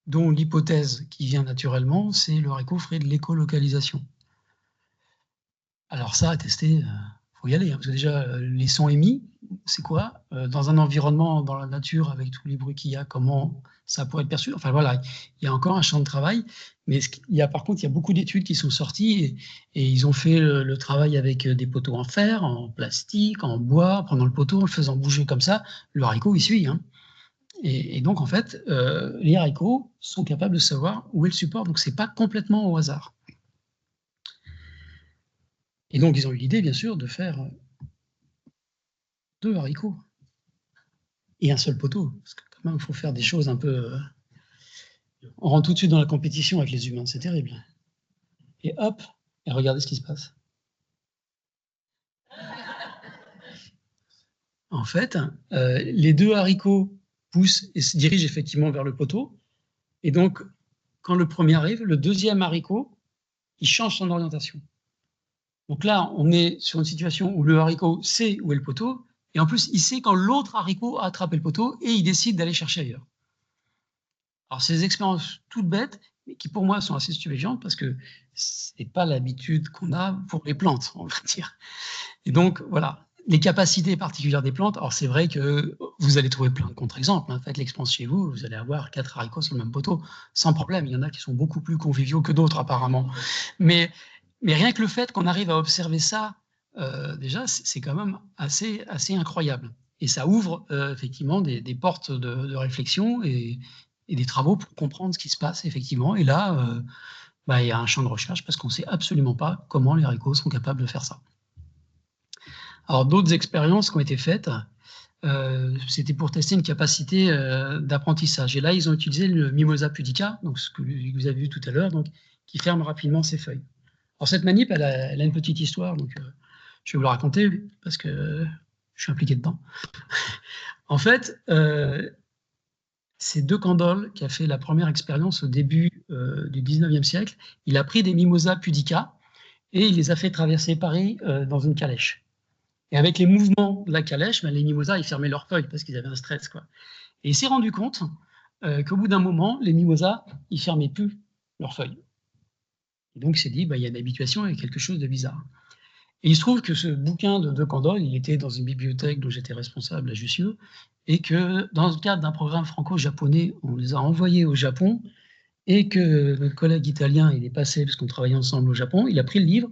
dont l'hypothèse qui vient naturellement, c'est le haricot ferait de l'écolocalisation. Alors ça, à tester, faut y aller, parce que déjà, les sons émis, c'est quoi? Dans un environnement, dans la nature, avec tous les bruits qu'il y a, comment ça pourrait être perçu? Enfin voilà, il y a encore un champ de travail, mais par contre, il y a beaucoup d'études qui sont sorties et ils ont fait le travail avec des poteaux en fer, en plastique, en bois, prenant le poteau, en le faisant bouger comme ça, le haricot, il suit. Et donc, en fait, les haricots sont capables de savoir où est le support, donc c'est pas complètement au hasard. Et donc, ils ont eu l'idée, bien sûr, de faire 2 haricots et un seul poteau. Parce que quand même, il faut faire des choses un peu... On rentre tout de suite dans la compétition avec les humains, c'est terrible. Et hop, et regardez ce qui se passe. En fait, les 2 haricots poussent et se dirigent effectivement vers le poteau. Et donc, quand le premier arrive, le deuxième haricot, il change son orientation. Donc là, on est sur une situation où le haricot sait où est le poteau, et en plus, il sait quand l'autre haricot a attrapé le poteau, et il décide d'aller chercher ailleurs. Alors, c'est des expériences toutes bêtes, mais qui pour moi sont assez stupéfiantes, parce que ce n'est pas l'habitude qu'on a pour les plantes, on va dire. Et donc, voilà. les capacités particulières des plantes, alors c'est vrai que vous allez trouver plein de contre-exemples. Hein. Faites l'expérience chez vous, vous allez avoir 4 haricots sur le même poteau, sans problème. Il y en a qui sont beaucoup plus conviviaux que d'autres, apparemment. Mais rien que le fait qu'on arrive à observer ça, déjà, c'est quand même assez incroyable. Et ça ouvre effectivement des portes de réflexion et des travaux pour comprendre ce qui se passe, effectivement. Et là, il y a un champ de recherche parce qu'on ne sait absolument pas comment les haricots sont capables de faire ça. Alors, d'autres expériences qui ont été faites, c'était pour tester une capacité d'apprentissage. Et là, ils ont utilisé le Mimosa pudica, donc ce que vous avez vu tout à l'heure, qui ferme rapidement ses feuilles. Alors, cette manip, elle a une petite histoire, donc je vais vous la raconter parce que je suis impliqué dedans. En fait, c'est De Candolle qui a fait la première expérience au début du 19e siècle. Il a pris des Mimosa pudica et il les a fait traverser Paris dans une calèche. Et avec les mouvements de la calèche, les mimosas, ils fermaient leurs feuilles parce qu'ils avaient un stress, quoi. Et il s'est rendu compte qu'au bout d'un moment, les mimosas, ils fermaient plus leurs feuilles. Et donc, il s'est dit, il y a une habituation, il y a quelque chose de bizarre. Et il se trouve que ce bouquin de Candolle, il était dans une bibliothèque dont j'étais responsable à Jussieu, et que dans le cadre d'un programme franco-japonais, on les a envoyés au Japon, et que notre collègue italien, il est passé, parce qu'on travaillait ensemble au Japon, il a pris le livre,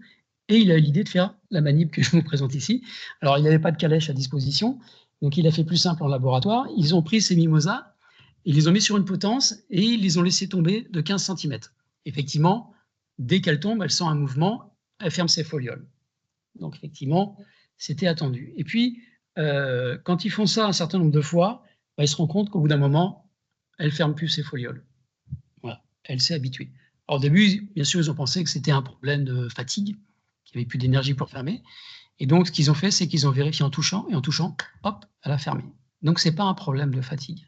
et il a eu l'idée de faire la manip que je vous présente ici. Alors, il n'avait pas de calèche à disposition, donc il a fait plus simple en laboratoire. Ils ont pris ces mimosas, ils les ont mis sur une potence, et ils les ont laissés tomber de 15 cm. Effectivement, dès qu'elles tombent, elles sentent un mouvement, elles ferment ses folioles. Donc, effectivement, c'était attendu. Et puis, quand ils font ça un certain nombre de fois, ils se rendent compte qu'au bout d'un moment, elles ne ferment plus ses folioles. Voilà, elle s'est habituée. Alors, au début, bien sûr, ils ont pensé que c'était un problème de fatigue, qu'il n'y avait plus d'énergie pour fermer. Et donc, ce qu'ils ont fait, c'est qu'ils ont vérifié en touchant, et en touchant, hop, elle a fermé. Donc, ce n'est pas un problème de fatigue.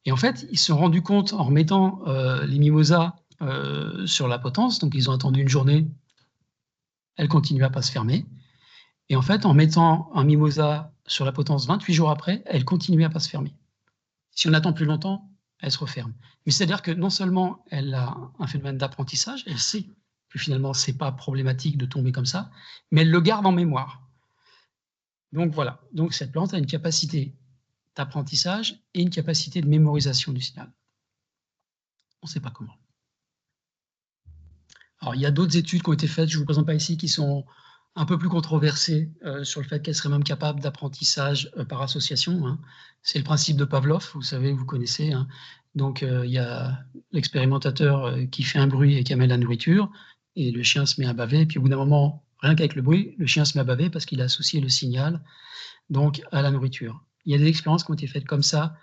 Et en fait, ils se sont rendus compte en remettant les mimosas sur la potence, donc ils ont attendu une journée, elle continue à pas se fermer. Et en fait, en mettant un mimosa sur la potence 28 jours après, elle continue à pas se fermer. Si on attend plus longtemps, elle se referme. Mais c'est-à-dire que non seulement elle a un phénomène d'apprentissage, elle sait que finalement, ce n'est pas problématique de tomber comme ça, mais elle le garde en mémoire. Donc voilà, donc cette plante a une capacité d'apprentissage et une capacité de mémorisation du signal. On ne sait pas comment. Alors, il y a d'autres études qui ont été faites, je ne vous présente pas ici, qui sont un peu plus controversées sur le fait qu'elle serait même capable d'apprentissage par association. Hein. C'est le principe de Pavlov, vous savez, vous connaissez. Hein. Donc, il y a l'expérimentateur qui fait un bruit et qui amène la nourriture, et le chien se met à baver, et puis au bout d'un moment, rien qu'avec le bruit, le chien se met à baver parce qu'il a associé le signal donc, à la nourriture. Il y a des expériences qui ont été faites comme ça,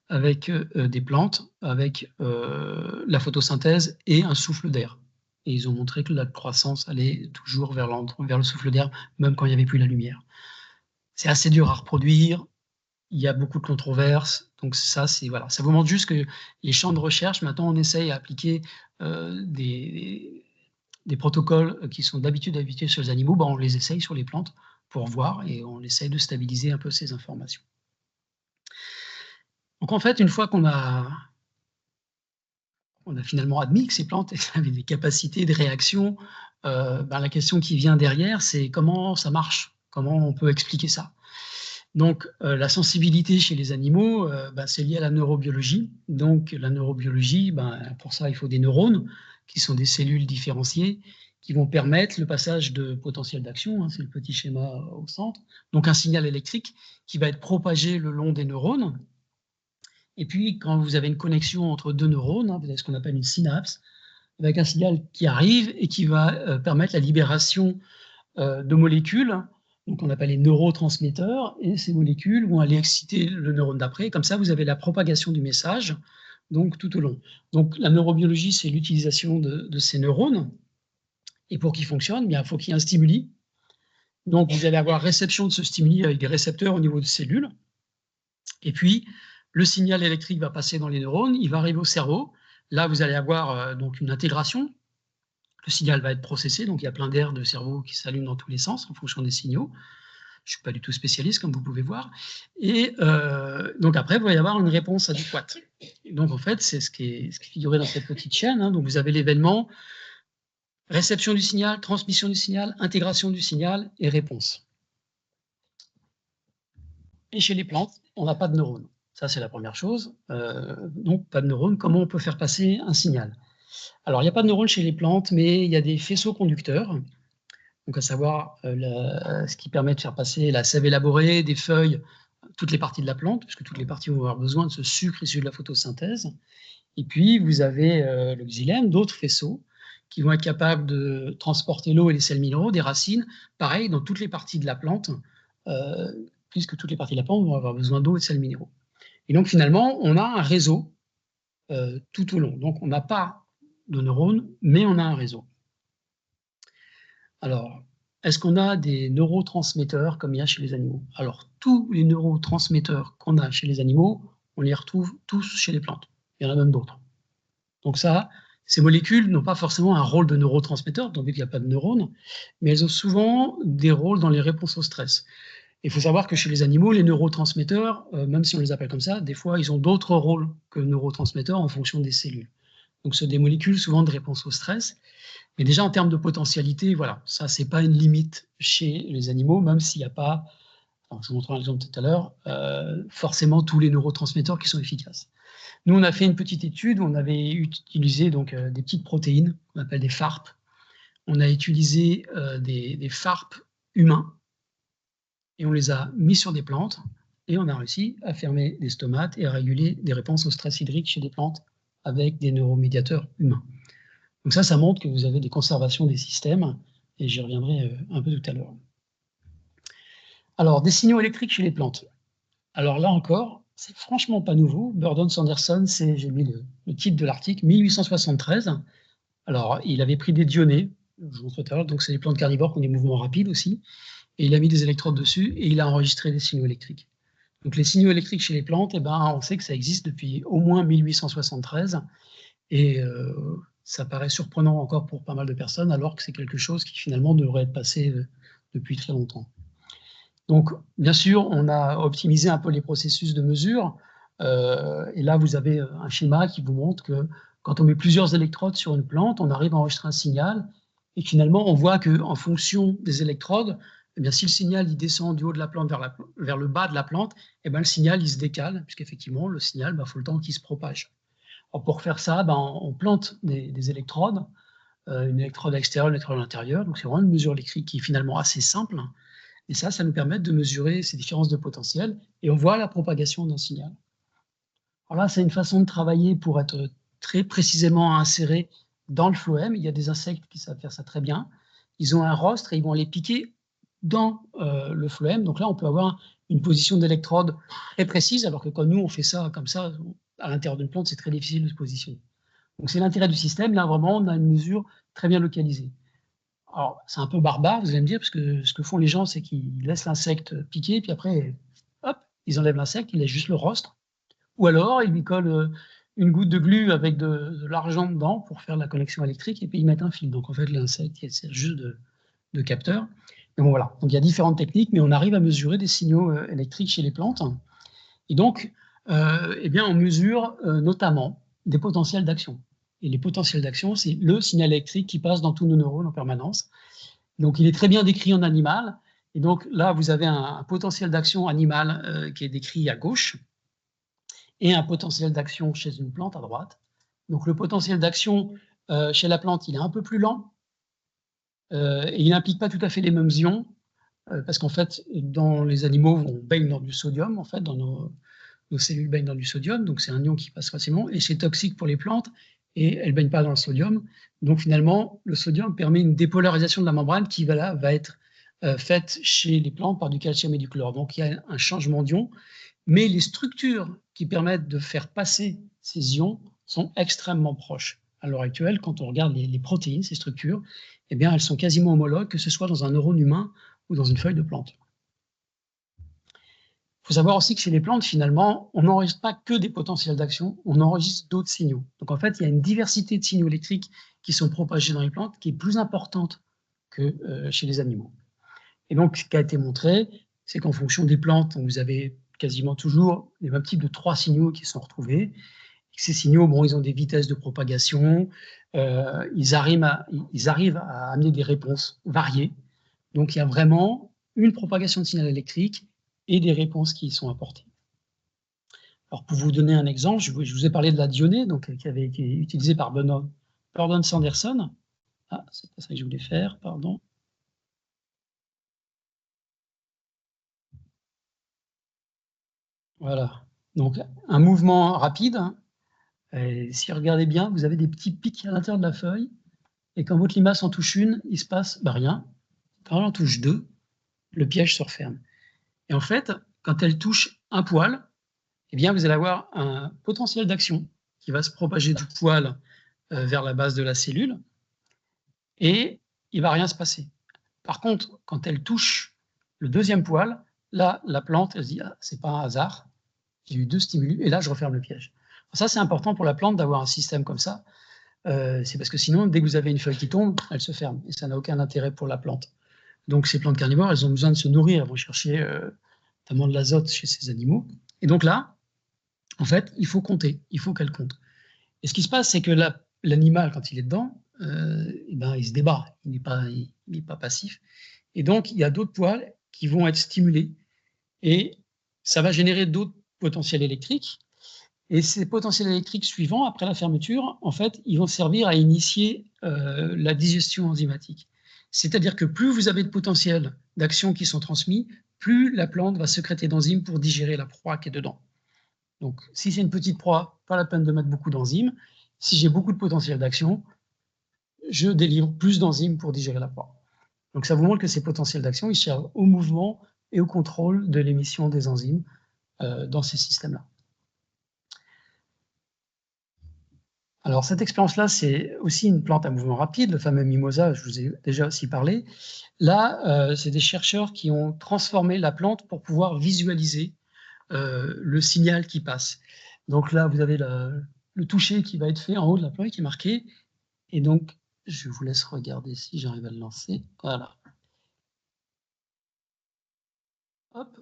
avec des plantes, avec la photosynthèse et un souffle d'air. Et ils ont montré que la croissance allait toujours vers le souffle d'air, même quand il n'y avait plus la lumière. C'est assez dur à reproduire, il y a beaucoup de controverses, donc ça, voilà. Ça vous montre juste que les champs de recherche, maintenant, on essaye à appliquer des protocoles qui sont d'habitude habitués sur les animaux, on les essaye sur les plantes pour voir, et on essaye de stabiliser un peu ces informations. Donc en fait, une fois qu'on a finalement admis que ces plantes avaient des capacités de réaction, la question qui vient derrière, c'est comment ça marche, comment on peut expliquer ça. Donc la sensibilité chez les animaux, c'est lié à la neurobiologie. Donc la neurobiologie, pour ça, il faut des neurones, qui sont des cellules différenciées, qui vont permettre le passage de potentiel d'action, hein, c'est le petit schéma au centre, donc un signal électrique qui va être propagé le long des neurones. Et puis, quand vous avez une connexion entre deux neurones, vous avez ce qu'on appelle une synapse, avec un signal qui arrive et qui va permettre la libération de molécules, donc on appelle les neurotransmetteurs, et ces molécules vont aller exciter le neurone d'après. Comme ça, vous avez la propagation du message donc, tout au long. Donc, la neurobiologie, c'est l'utilisation de ces neurones. Et pour qu'ils fonctionnent, il faut qu'il y ait un stimuli. Donc, vous allez avoir réception de ce stimuli avec des récepteurs au niveau de cellules. Et puis, le signal électrique va passer dans les neurones, il va arriver au cerveau. Là, vous allez avoir donc une intégration. Le signal va être processé, donc il y a plein d'aires de cerveau qui s'allument dans tous les sens en fonction des signaux. Je ne suis pas du tout spécialiste, comme vous pouvez voir. Et donc après, il va y avoir une réponse adéquate. Et donc en fait, c'est ce qui est figuré dans cette petite chaîne. Hein. Donc vous avez l'événement, réception du signal, transmission du signal, intégration du signal et réponse. Et chez les plantes, on n'a pas de neurones. Ça, c'est la première chose. Donc, pas de neurones. Comment on peut faire passer un signal? Alors, il n'y a pas de neurones chez les plantes, mais il y a des faisceaux conducteurs, donc à savoir ce qui permet de faire passer la sève élaborée des feuilles, toutes les parties de la plante, puisque toutes les parties vont avoir besoin de ce sucre issu de la photosynthèse. Et puis, vous avez le xylème, d'autres faisceaux, qui vont être capables de transporter l'eau et les sels minéraux des racines, pareil, dans toutes les parties de la plante, puisque toutes les parties de la plante vont avoir besoin d'eau et de sels minéraux. Et donc, finalement, on a un réseau tout au long. Donc, on n'a pas de neurones, mais on a un réseau. Alors, est-ce qu'on a des neurotransmetteurs comme il y a chez les animaux? Alors, tous les neurotransmetteurs qu'on a chez les animaux, on les retrouve tous chez les plantes. Il y en a même d'autres. Donc ça, ces molécules n'ont pas forcément un rôle de neurotransmetteur, donc il n'y a pas de neurones, mais elles ont souvent des rôles dans les réponses au stress. Il faut savoir que chez les animaux, les neurotransmetteurs, même si on les appelle comme ça, des fois, ils ont d'autres rôles que neurotransmetteurs en fonction des cellules. Donc, c'est des molécules souvent de réponse au stress. Mais déjà, en termes de potentialité, voilà, ça, c'est pas une limite chez les animaux, même s'il n'y a pas, alors, je vous montrerai un exemple tout à l'heure, forcément tous les neurotransmetteurs qui sont efficaces. Nous, on a fait une petite étude où on avait utilisé donc, des petites protéines, qu'on appelle des FARP. On a utilisé des FARP humains et on les a mis sur des plantes et on a réussi à fermer des stomates et à réguler des réponses au stress hydrique chez des plantes avec des neuromédiateurs humains. Donc ça montre que vous avez des conservations des systèmes et j'y reviendrai un peu tout à l'heure. Alors, des signaux électriques chez les plantes. Alors là encore, c'est franchement pas nouveau. Burdon-Sanderson, j'ai mis le titre de l'article, 1873. Alors, il avait pris des dionnées, je vous montre tout à l'heure, donc c'est des plantes carnivores qui ont des mouvements rapides aussi, et il a mis des électrodes dessus et il a enregistré des signaux électriques. Donc les signaux électriques chez les plantes, eh ben, on sait que ça existe depuis au moins 1873, et ça paraît surprenant encore pour pas mal de personnes, alors que c'est quelque chose qui finalement devrait être passé depuis très longtemps. Donc, bien sûr, on a optimisé un peu les processus de mesure. Et là, vous avez un schéma qui vous montre que quand on met plusieurs électrodes sur une plante, on arrive à enregistrer un signal. Et finalement, on voit qu'en fonction des électrodes, eh bien, si le signal il descend du haut de la plante vers le bas de la plante, eh bien, le signal il se décale, puisqu'effectivement, le signal, il faut le temps qu'il se propage. Alors, pour faire ça, on plante des électrodes, une électrode à l'extérieur, une électrode à l'intérieur. Donc, c'est vraiment une mesure électrique qui est finalement assez simple. Et ça nous permet de mesurer ces différences de potentiel et on voit la propagation d'un signal. Alors là, c'est une façon de travailler pour être très précisément inséré dans le phloème. Il y a des insectes qui savent faire ça très bien. Ils ont un rostre et ils vont les piquer dans le phloème. Donc là, on peut avoir une position d'électrode très précise, alors que quand nous, on fait ça comme ça, à l'intérieur d'une plante, c'est très difficile de se positionner. Donc c'est l'intérêt du système. Là, vraiment, on a une mesure très bien localisée. Alors, c'est un peu barbare, vous allez me dire, parce que ce que font les gens, c'est qu'ils laissent l'insecte piquer, puis après, hop, ils enlèvent l'insecte, ils laissent juste le rostre. Ou alors, ils lui collent une goutte de glu avec de l'argent dedans pour faire la connexion électrique, et puis ils mettent un fil. Donc, en fait, l'insecte, il sert juste de capteur. Mais bon, voilà. Donc, il y a différentes techniques, mais on arrive à mesurer des signaux électriques chez les plantes. Et donc, eh bien, on mesure notamment des potentiels d'action. Et les potentiels d'action, c'est le signal électrique qui passe dans tous nos neurones en permanence. Donc, il est très bien décrit en animal. Et donc, là, vous avez un potentiel d'action animal qui est décrit à gauche et un potentiel d'action chez une plante à droite. Donc, le potentiel d'action chez la plante, il est un peu plus lent et il n'implique pas tout à fait les mêmes ions parce qu'en fait, dans les animaux, on baigne dans du sodium, en fait, dans nos cellules baignent dans du sodium, donc c'est un ion qui passe facilement, et c'est toxique pour les plantes, et elles ne baignent pas dans le sodium. Donc finalement, le sodium permet une dépolarisation de la membrane qui va être faite chez les plantes par du calcium et du chlore. Donc il y a un changement d'ion, mais les structures qui permettent de faire passer ces ions sont extrêmement proches. À l'heure actuelle, quand on regarde les protéines, ces structures, eh bien, elles sont quasiment homologues, que ce soit dans un neurone humain ou dans une feuille de plante. Il faut savoir aussi que chez les plantes, finalement, on n'enregistre pas que des potentiels d'action, on enregistre d'autres signaux. Donc en fait, il y a une diversité de signaux électriques qui sont propagés dans les plantes qui est plus importante que chez les animaux. Et donc, ce qui a été montré, c'est qu'en fonction des plantes, vous avez quasiment toujours les mêmes types de 3 signaux qui sont retrouvés. Et ces signaux, bon, ils ont des vitesses de propagation, ils arrivent à amener des réponses variées. Donc il y a vraiment une propagation de signal électrique et des réponses qui y sont apportées. Alors, pour vous donner un exemple, je vous ai parlé de la Dionée, donc, qui avait été utilisée par Burdon Sanderson. Ah, c'est pas ça que je voulais faire, pardon. Voilà, donc un mouvement rapide, hein. Si vous regardez bien, vous avez des petits pics à l'intérieur de la feuille, et quand votre limace en touche une, il se passe rien. Quand elle en touche deux, le piège se referme. Et en fait, quand elle touche un poil, eh bien, vous allez avoir un potentiel d'action qui va se propager du poil vers la base de la cellule, et il ne va rien se passer. Par contre, quand elle touche le deuxième poil, là, la plante, elle se dit, ah, c'est pas un hasard, j'ai eu 2 stimulus, et là, je referme le piège. Ça, c'est important pour la plante d'avoir un système comme ça. C'est parce que sinon, dès que vous avez une feuille qui tombe, elle se ferme, et ça n'a aucun intérêt pour la plante. Donc, ces plantes carnivores, elles ont besoin de se nourrir, elles vont chercher notamment de l'azote chez ces animaux. Et donc là, en fait, il faut compter, il faut qu'elle compte. Et ce qui se passe, c'est que l'animal, quand il est dedans, il se débat, il n'est pas passif. Et donc, il y a d'autres poils qui vont être stimulés, et ça va générer d'autres potentiels électriques. Et ces potentiels électriques suivants, après la fermeture, en fait, ils vont servir à initier la digestion enzymatique. C'est-à-dire que plus vous avez de potentiels d'action qui sont transmis, plus la plante va sécréter d'enzymes pour digérer la proie qui est dedans. Donc, si c'est une petite proie, pas la peine de mettre beaucoup d'enzymes. Si j'ai beaucoup de potentiel d'action, je délivre plus d'enzymes pour digérer la proie. Donc, ça vous montre que ces potentiels d'action, ils servent au mouvement et au contrôle de l'émission des enzymes dans ces systèmes-là. Alors, cette expérience-là, c'est aussi une plante à mouvement rapide, le fameux mimosa, je vous ai déjà aussi parlé. Là, c'est des chercheurs qui ont transformé la plante pour pouvoir visualiser le signal qui passe. Donc là, vous avez le toucher qui va être fait en haut de la plante qui est marqué. Et donc, je vous laisse regarder si j'arrive à le lancer. Voilà. Hop.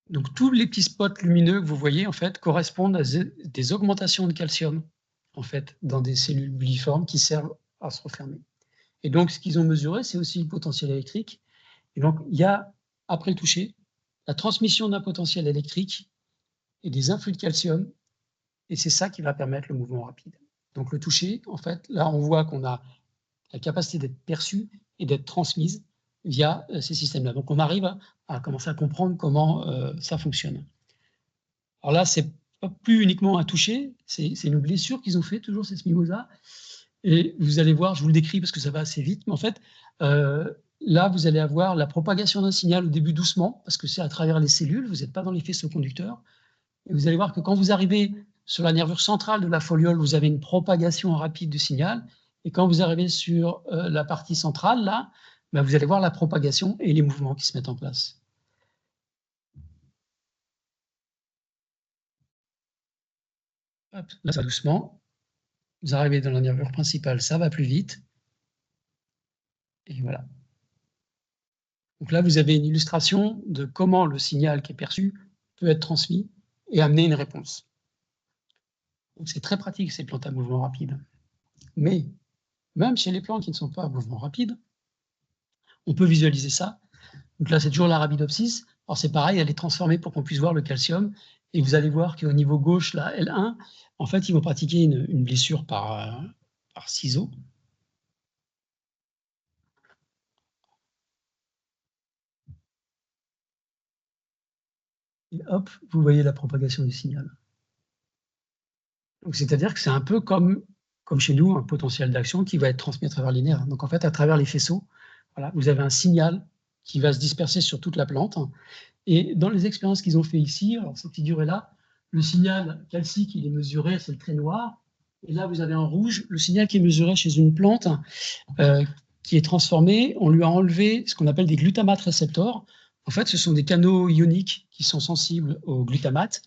Donc, tous les petits spots lumineux que vous voyez, en fait, correspondent à des augmentations de calcium, en fait, dans des cellules bulliformes qui servent à se refermer. Et donc, ce qu'ils ont mesuré, c'est aussi le potentiel électrique. Et donc, il y a, après le toucher, la transmission d'un potentiel électrique et des influx de calcium, et c'est ça qui va permettre le mouvement rapide. Donc, le toucher, en fait, là, on voit qu'on a la capacité d'être perçue et d'être transmise via ces systèmes-là. Donc, on arrive à commencer à comprendre comment ça fonctionne. Alors là, c'est pas plus uniquement un toucher, c'est une blessure qu'ils ont fait, toujours cette mimosa. Et vous allez voir, je vous le décris parce que ça va assez vite, mais en fait, là, vous allez avoir la propagation d'un signal au début doucement, parce que c'est à travers les cellules, vous n'êtes pas dans les faisceaux conducteurs. Et vous allez voir que quand vous arrivez sur la nervure centrale de la foliole, vous avez une propagation rapide du signal. Et quand vous arrivez sur la partie centrale, là, ben vous allez voir la propagation et les mouvements qui se mettent en place. Hop, là, ça va doucement. Vous arrivez dans la nervure principale, ça va plus vite. Et voilà. Donc là, vous avez une illustration de comment le signal qui est perçu peut être transmis et amener une réponse. Donc c'est très pratique, ces plantes à mouvement rapide. Mais même chez les plantes qui ne sont pas à mouvement rapide, on peut visualiser ça. Donc là, c'est toujours l'Arabidopsis. Alors c'est pareil, elle est transformée pour qu'on puisse voir le calcium. Et vous allez voir qu'au niveau gauche, là, L1, en fait, ils vont pratiquer une blessure par ciseau. Et hop, vous voyez la propagation du signal. Donc c'est-à-dire que c'est un peu comme chez nous, un potentiel d'action qui va être transmis à travers les nerfs. Donc en fait, à travers les faisceaux, voilà, vous avez un signal qui va se disperser sur toute la plante. Et dans les expériences qu'ils ont fait ici, alors cette figure-là, le signal calcique, il est mesuré, c'est le trait noir. Et là, vous avez en rouge le signal qui est mesuré chez une plante qui est transformée. On lui a enlevé ce qu'on appelle des glutamates récepteurs. En fait, ce sont des canaux ioniques qui sont sensibles au glutamate.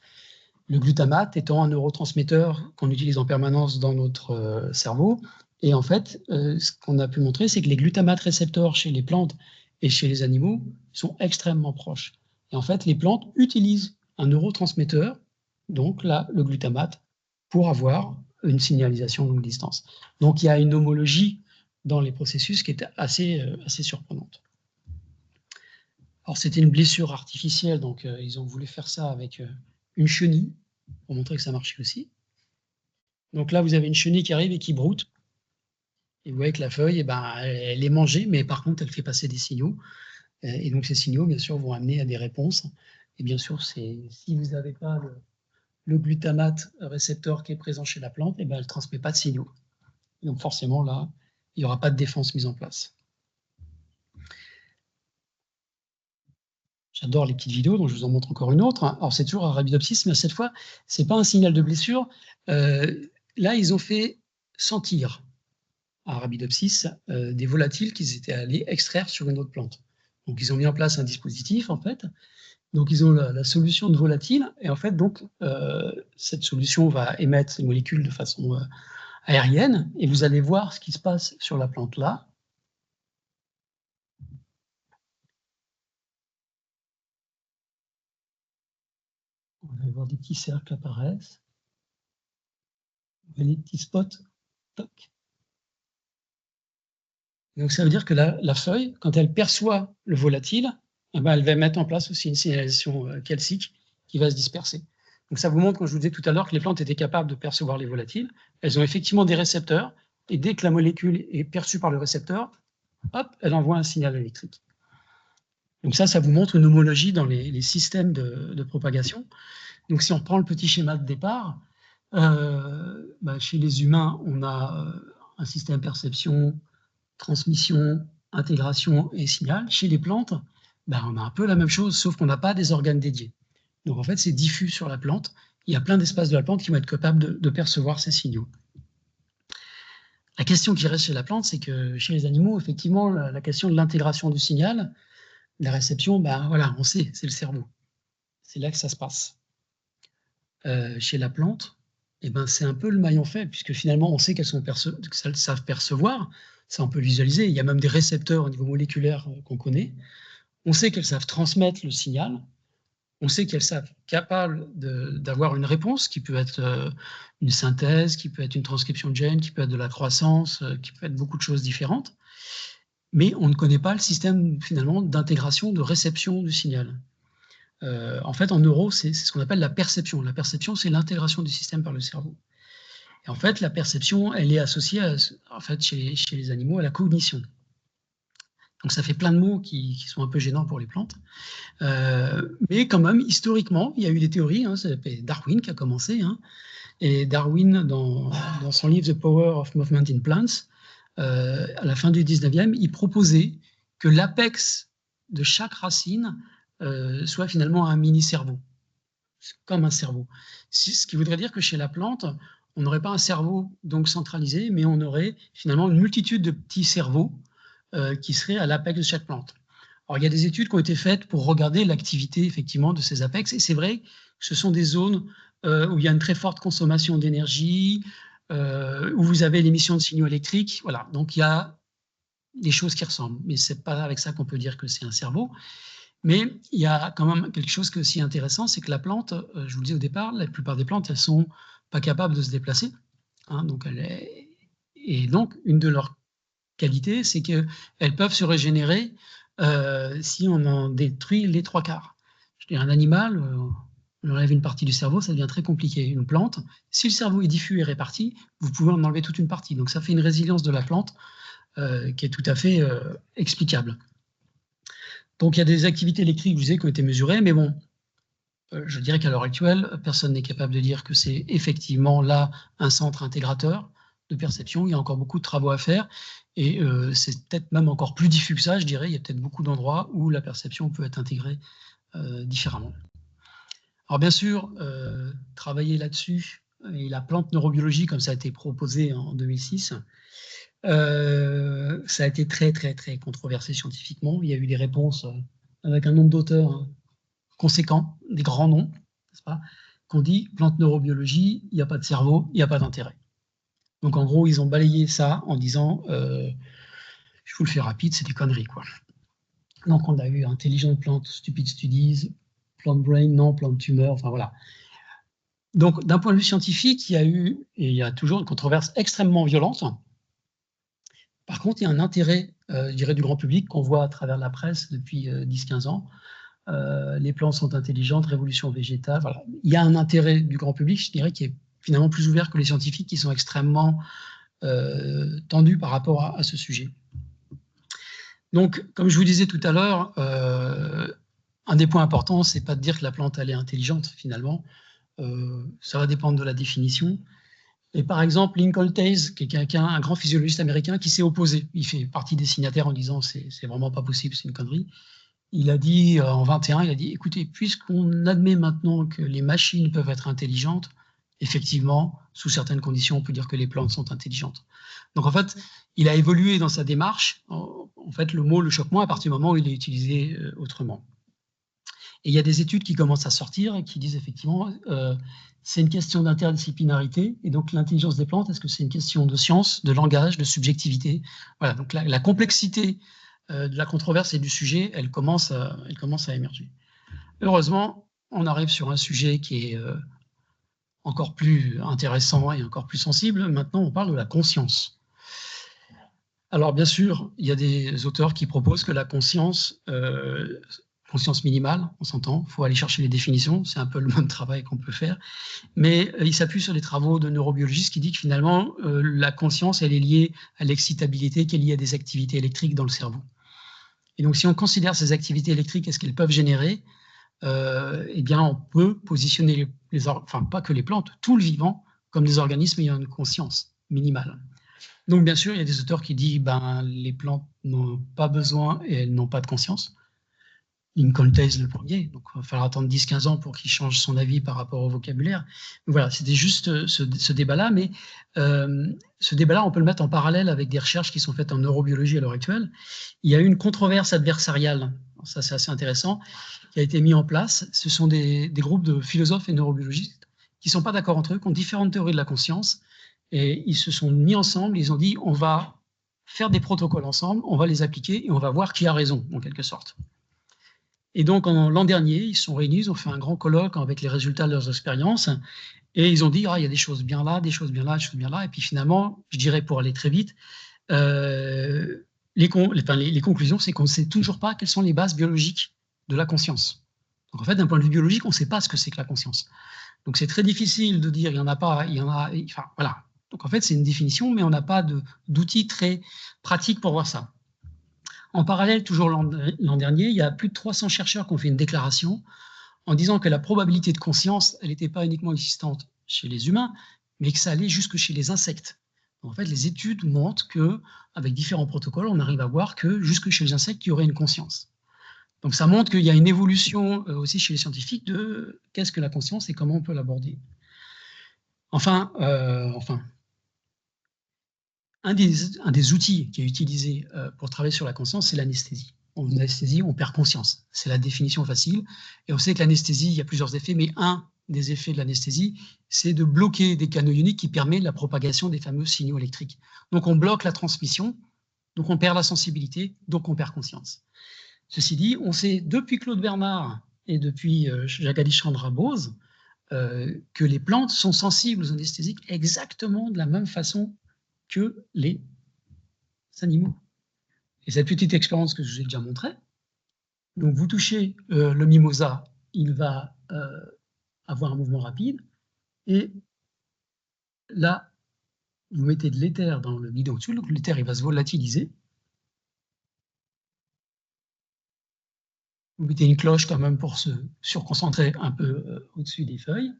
Le glutamate étant un neurotransmetteur qu'on utilise en permanence dans notre cerveau. Et en fait, ce qu'on a pu montrer, c'est que les glutamates récepteurs chez les plantes et chez les animaux sont extrêmement proches. Et en fait, les plantes utilisent un neurotransmetteur, donc là, le glutamate, pour avoir une signalisation longue distance. Donc il y a une homologie dans les processus qui est assez surprenante. Alors, c'était une blessure artificielle, donc ils ont voulu faire ça avec une chenille, pour montrer que ça marchait aussi. Donc là, vous avez une chenille qui arrive et qui broute. Et vous voyez que la feuille, eh ben, elle est mangée, mais par contre, elle fait passer des signaux. Et donc, ces signaux, bien sûr, vont amener à des réponses. Et bien sûr, si vous n'avez pas le glutamate récepteur qui est présent chez la plante, eh ben, elle ne transmet pas de signaux. Et donc, forcément, là, il n'y aura pas de défense mise en place. J'adore les petites vidéos, donc je vous en montre encore une autre. Alors, c'est toujours Arabidopsis, mais cette fois, ce n'est pas un signal de blessure. Là, ils ont fait sentir à Arabidopsis des volatiles qu'ils étaient allés extraire sur une autre plante. Donc, ils ont mis en place un dispositif, en fait. Donc, ils ont la solution de volatile. Et en fait, donc, cette solution va émettre ces molécules de façon aérienne. Et vous allez voir ce qui se passe sur la plante là. On va voir des petits cercles apparaissent. Vous voyez les petits spots. Toc. Donc, ça veut dire que la feuille, quand elle perçoit le volatile, eh ben, elle va mettre en place aussi une signalisation calcique qui va se disperser. Donc, ça vous montre, quand je vous disais tout à l'heure, que les plantes étaient capables de percevoir les volatiles. Elles ont effectivement des récepteurs, et dès que la molécule est perçue par le récepteur, hop, elle envoie un signal électrique. Donc ça vous montre une homologie dans les systèmes de propagation. Donc, si on reprend le petit schéma de départ, chez les humains, on a un système perception, transmission, intégration et signal. Chez les plantes, on a un peu la même chose, sauf qu'on n'a pas des organes dédiés. Donc en fait, c'est diffus sur la plante. Il y a plein d'espaces de la plante qui vont être capables de percevoir ces signaux. La question qui reste chez la plante, c'est que chez les animaux, effectivement, la question de l'intégration du signal, la réception, voilà, on sait, c'est le cerveau. C'est là que ça se passe. Chez la plante, c'est un peu le maillon faible, puisque finalement, on sait qu'elles savent percevoir. Ça, on peut le visualiser. Il y a même des récepteurs au niveau moléculaire qu'on connaît. On sait qu'elles savent transmettre le signal. On sait qu'elles savent capables d'avoir une réponse qui peut être une synthèse, qui peut être une transcription de gènes, qui peut être de la croissance, qui peut être beaucoup de choses différentes. Mais on ne connaît pas le système, finalement, d'intégration, de réception du signal. En fait, en neuro, c'est ce qu'on appelle la perception. La perception, c'est l'intégration du système par le cerveau. Et en fait, la perception, elle est associée, chez les animaux, à la cognition. Donc, ça fait plein de mots qui sont un peu gênants pour les plantes. Mais quand même, historiquement, il y a eu des théories. C'est Darwin qui a commencé. Et Darwin, dans son livre « The Power of Movement in Plants », à la fin du 19e, il proposait que l'apex de chaque racine soit finalement un mini-cerveau, comme un cerveau. Ce qui voudrait dire que chez la plante, on n'aurait pas un cerveau donc centralisé, mais on aurait finalement une multitude de petits cerveaux qui seraient à l'apex de chaque plante. Alors, il y a des études qui ont été faites pour regarder l'activité effectivement de ces apex, et c'est vrai que ce sont des zones où il y a une très forte consommation d'énergie, où vous avez l'émission de signaux électriques. Voilà, donc il y a des choses qui ressemblent, mais ce n'est pas avec ça qu'on peut dire que c'est un cerveau. Mais il y a quand même quelque chose qui est aussi intéressant, c'est que la plante, je vous le dis au départ, la plupart des plantes, elles ne sont pas capables de se déplacer. Et donc, une de leurs qualités, c'est qu'elles peuvent se régénérer si on en détruit les 3/4. Je veux dire, un animal, on enlève une partie du cerveau, ça devient très compliqué. Une plante, si le cerveau est diffus et réparti, vous pouvez en enlever toute une partie. Donc, ça fait une résilience de la plante qui est tout à fait explicable. Donc, il y a des activités électriques, je vous disais, qui ont été mesurées, mais bon, je dirais qu'à l'heure actuelle, personne n'est capable de dire que c'est effectivement là un centre intégrateur de perception. Il y a encore beaucoup de travaux à faire, et c'est peut-être même encore plus diffus que ça, je dirais. Il y a peut-être beaucoup d'endroits où la perception peut être intégrée différemment. Alors bien sûr, travailler là-dessus, et la plante neurobiologie, comme ça a été proposé en 2006, ça a été très, très, très controversé scientifiquement. Il y a eu des réponses avec un nombre d'auteurs conséquent, des grands noms, n'est-ce pas, qu'on dit plante neurobiologie, il n'y a pas de cerveau, il n'y a pas d'intérêt. Donc en gros, ils ont balayé ça en disant je vous le fais rapide, c'est des conneries, quoi. Donc on a eu Intelligent Plant Stupid Studies, Plant Brain, non, Plant Tumor, enfin voilà. Donc d'un point de vue scientifique, il y a eu et il y a toujours une controverse extrêmement violente. Par contre, il y a un intérêt je dirais du grand public, qu'on voit à travers la presse depuis 10-15 ans. Les plantes sont intelligentes, révolution végétale. Voilà. Il y a un intérêt du grand public, je dirais, qui est finalement plus ouvert que les scientifiques, qui sont extrêmement tendus par rapport à ce sujet. Donc, comme je vous disais tout à l'heure, un des points importants, c'est pas de dire que la plante elle est intelligente, finalement. Ça va dépendre de la définition. Et par exemple, Lincoln Tays, qui est un grand physiologiste américain, qui s'est opposé. Il fait partie des signataires en disant c'est vraiment pas possible, c'est une connerie. Il a dit en 21, il a dit écoutez, puisqu'on admet maintenant que les machines peuvent être intelligentes, effectivement, sous certaines conditions, on peut dire que les plantes sont intelligentes. Donc en fait, il a évolué dans sa démarche. En fait, le mot le choque moins à partir du moment où il est utilisé autrement. Et il y a des études qui commencent à sortir et qui disent effectivement c'est une question d'interdisciplinarité. Et donc l'intelligence des plantes, est-ce que c'est une question de science, de langage, de subjectivité? Voilà, donc la complexité de la controverse et du sujet, elle commence à émerger. Heureusement, on arrive sur un sujet qui est encore plus intéressant et encore plus sensible. Maintenant, on parle de la conscience. Alors bien sûr, il y a des auteurs qui proposent que la conscience minimale, on s'entend, il faut aller chercher les définitions, c'est un peu le même travail qu'on peut faire, mais il s'appuie sur les travaux de neurobiologistes qui disent que finalement, la conscience, elle est liée à l'excitabilité, qui est liée à des activités électriques dans le cerveau. Et donc, si on considère ces activités électriques et ce qu'elles peuvent générer, eh bien, on peut positionner enfin, pas que les plantes, tout le vivant, comme des organismes ayant une conscience minimale. Donc, bien sûr, il y a des auteurs qui disent ben, les plantes n'ont pas besoin et elles n'ont pas de conscience. Lincoln Tays le premier, donc il va falloir attendre 10-15 ans pour qu'il change son avis par rapport au vocabulaire. Donc, voilà, c'était juste ce débat-là, mais ce débat-là, on peut le mettre en parallèle avec des recherches qui sont faites en neurobiologie à l'heure actuelle. Il y a eu une controverse adversariale, ça c'est assez intéressant, qui a été mis en place. Ce sont des groupes de philosophes et neurobiologistes qui ne sont pas d'accord entre eux, qui ont différentes théories de la conscience, et ils se sont mis ensemble, ils ont dit on va faire des protocoles ensemble, on va les appliquer et on va voir qui a raison, en quelque sorte. Et donc, l'an dernier, ils se sont réunis, ils ont fait un grand colloque avec les résultats de leurs expériences, et ils ont dit, il y a des choses bien là, des choses bien là, des choses bien là, et puis finalement, je dirais pour aller très vite, les conclusions, c'est qu'on ne sait toujours pas quelles sont les bases biologiques de la conscience. Donc en fait, d'un point de vue biologique, on ne sait pas ce que c'est que la conscience. Donc c'est très difficile de dire, il y en a pas, il y en a, enfin voilà. Donc en fait, c'est une définition, mais on n'a pas d'outils très pratiques pour voir ça. En parallèle, toujours l'an dernier, il y a plus de 300 chercheurs qui ont fait une déclaration en disant que la probabilité de conscience, elle n'était pas uniquement existante chez les humains, mais que ça allait jusque chez les insectes. En fait, les études montrent qu'avec différents protocoles, on arrive à voir que jusque chez les insectes, il y aurait une conscience. Donc ça montre qu'il y a une évolution aussi chez les scientifiques de qu'est-ce que la conscience et comment on peut l'aborder. Enfin, un des outils qui est utilisé pour travailler sur la conscience, c'est l'anesthésie. En anesthésie, on perd conscience. C'est la définition facile. Et on sait que l'anesthésie, il y a plusieurs effets, mais un des effets de l'anesthésie, c'est de bloquer des canaux ioniques qui permettent la propagation des fameux signaux électriques. Donc on bloque la transmission, donc on perd la sensibilité, donc on perd conscience. Ceci dit, on sait depuis Claude Bernard et depuis Jagadish Chandra Bose que les plantes sont sensibles aux anesthésiques exactement de la même façon que les animaux. Et cette petite expérience que je vous ai déjà montrée, donc vous touchez le mimosa, il va avoir un mouvement rapide, et là, vous mettez de l'éther dans le bidon au-dessus, donc l'éther il va se volatiliser. Vous mettez une cloche quand même pour se surconcentrer un peu au-dessus des feuilles.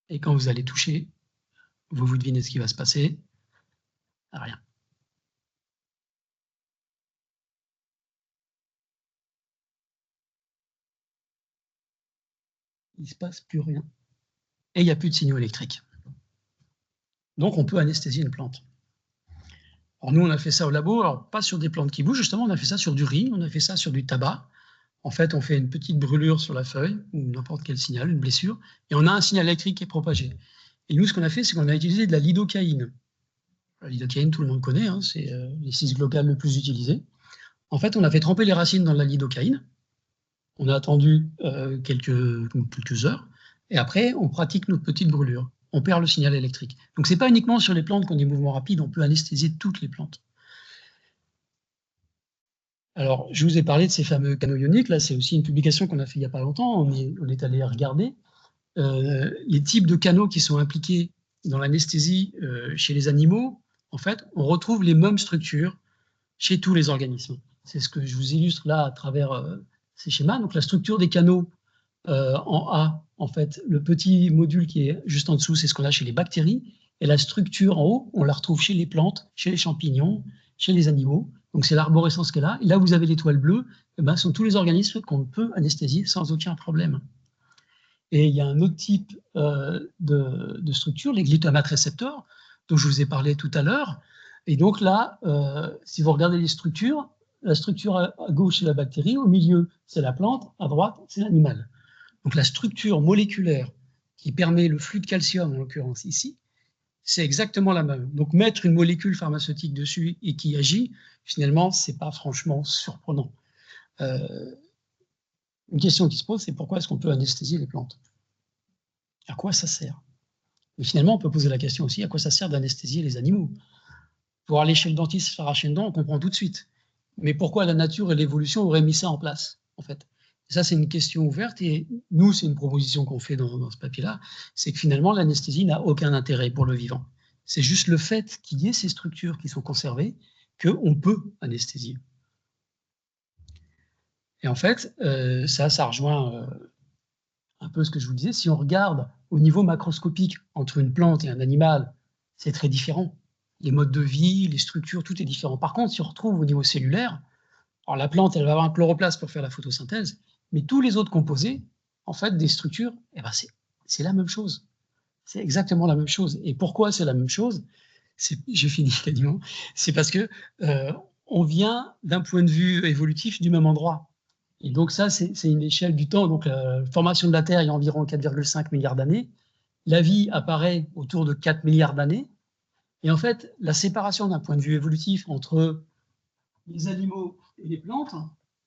Et quand vous allez toucher, vous devinez ce qui va se passer. Rien. Il ne se passe plus rien. Et il n'y a plus de signaux électriques. Donc on peut anesthésier une plante. Alors nous, on a fait ça au labo, alors pas sur des plantes qui bougent, justement, on a fait ça sur du riz, on a fait ça sur du tabac. En fait, on fait une petite brûlure sur la feuille, ou n'importe quel signal, une blessure, et on a un signal électrique qui est propagé. Et nous, ce qu'on a fait, c'est qu'on a utilisé de la lidocaïne. La lidocaïne, tout le monde connaît, hein, c'est les 6 glocales le plus utilisé. En fait, on a fait tremper les racines dans de la lidocaïne, on a attendu quelques heures, et après, on pratique notre petite brûlure. on perd le signal électrique. Donc, ce n'est pas uniquement sur les plantes qui ont des mouvements rapides, on peut anesthésier toutes les plantes. Alors, je vous ai parlé de ces fameux canaux ioniques. Là, c'est aussi une publication qu'on a fait il n'y a pas longtemps. On est allé regarder les types de canaux qui sont impliqués dans l'anesthésie chez les animaux. En fait, on retrouve les mêmes structures chez tous les organismes. C'est ce que je vous illustre là à travers ces schémas. Donc, la structure des canaux en A, en fait, le petit module qui est juste en dessous, c'est ce qu'on a chez les bactéries. Et la structure en haut, on la retrouve chez les plantes, chez les champignons, chez les animaux. Donc, c'est l'arborescence qui est là. Et là, vous avez l'étoile bleue. Eh ben, ce sont tous les organismes qu'on peut anesthésier sans aucun problème. Et il y a un autre type de structure, les glycosames récepteurs, dont je vous ai parlé tout à l'heure. Et donc là, si vous regardez les structures, la structure à gauche, c'est la bactérie, au milieu, c'est la plante, à droite, c'est l'animal. Donc la structure moléculaire qui permet le flux de calcium, en l'occurrence ici, c'est exactement la même. Donc mettre une molécule pharmaceutique dessus et qui agit, finalement, ce n'est pas franchement surprenant. Une question qui se pose, c'est pourquoi est-ce qu'on peut anesthésier les plantes? À quoi ça sert? Mais finalement, on peut poser la question aussi, à quoi ça sert d'anesthésier les animaux? Pour aller chez le dentiste faire arracher une dent, on comprend tout de suite. Mais pourquoi la nature et l'évolution auraient mis ça en place, en fait? Et ça, c'est une question ouverte, et nous, c'est une proposition qu'on fait dans ce papier-là, c'est que finalement, l'anesthésie n'a aucun intérêt pour le vivant. C'est juste le fait qu'il y ait ces structures qui sont conservées qu'on peut anesthésier. Et en fait, ça rejoint un peu ce que je vous disais. Si on regarde au niveau macroscopique entre une plante et un animal, c'est très différent. Les modes de vie, les structures, tout est différent. Par contre, si on retrouve au niveau cellulaire, alors la plante, elle va avoir un chloroplaste pour faire la photosynthèse, mais tous les autres composés, en fait, des structures, eh ben c'est la même chose. C'est exactement la même chose. Et pourquoi c'est la même chose? J'ai fini quasiment. C'est parce que on vient d'un point de vue évolutif du même endroit. Et donc ça, c'est une échelle du temps. Donc la formation de la Terre, il y a environ 4,5 milliards d'années. La vie apparaît autour de 4 milliards d'années. Et en fait, la séparation d'un point de vue évolutif entre les animaux et les plantes,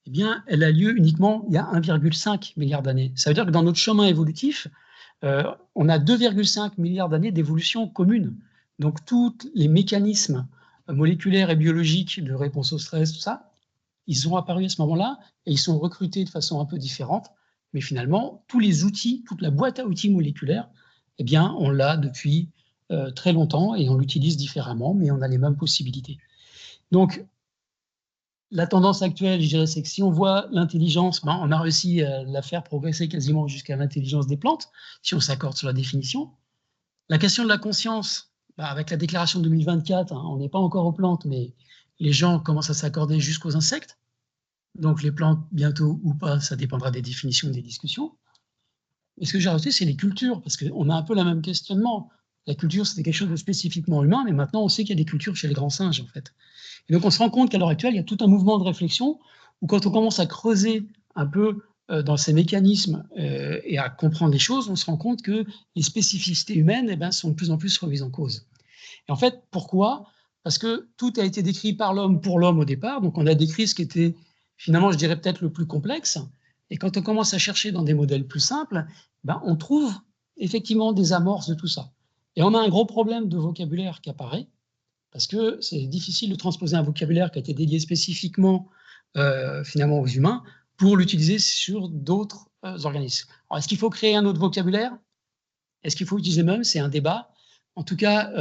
eh bien, elle a lieu uniquement il y a 1,5 milliard d'années. Ça veut dire que dans notre chemin évolutif, on a 2,5 milliards d'années d'évolution commune. Donc tous les mécanismes moléculaires et biologiques de réponse au stress, tout ça, ils ont apparu à ce moment-là et ils sont recrutés de façon un peu différente. Mais finalement, tous les outils, toute la boîte à outils moléculaire, eh bien, on l'a depuis très longtemps et on l'utilise différemment, mais on a les mêmes possibilités. Donc, la tendance actuelle, je dirais, c'est que si on voit l'intelligence, ben, on a réussi à la faire progresser quasiment jusqu'à l'intelligence des plantes, si on s'accorde sur la définition. La question de la conscience, ben, avec la déclaration de 2024, hein, on n'est pas encore aux plantes, mais les gens commencent à s'accorder jusqu'aux insectes. Donc les plantes, bientôt ou pas, ça dépendra des définitions et des discussions. Et ce que j'ai rajouté, c'est les cultures, parce qu'on a un peu le même questionnement. La culture, c'était quelque chose de spécifiquement humain, mais maintenant, on sait qu'il y a des cultures chez les grands singes, en fait. Et donc, on se rend compte qu'à l'heure actuelle, il y a tout un mouvement de réflexion où, quand on commence à creuser un peu dans ces mécanismes et à comprendre les choses, on se rend compte que les spécificités humaines eh ben, sont de plus en plus remises en cause. Et en fait, pourquoi? Parce que tout a été décrit par l'homme pour l'homme au départ. Donc, on a décrit ce qui était, finalement, je dirais peut-être le plus complexe. Et quand on commence à chercher dans des modèles plus simples, ben, on trouve effectivement des amorces de tout ça. Et on a un gros problème de vocabulaire qui apparaît, parce que c'est difficile de transposer un vocabulaire qui a été dédié spécifiquement finalement aux humains pour l'utiliser sur d'autres organismes. Alors, est-ce qu'il faut créer un autre vocabulaire? Est-ce qu'il faut utiliser le même? C'est un débat. En tout cas,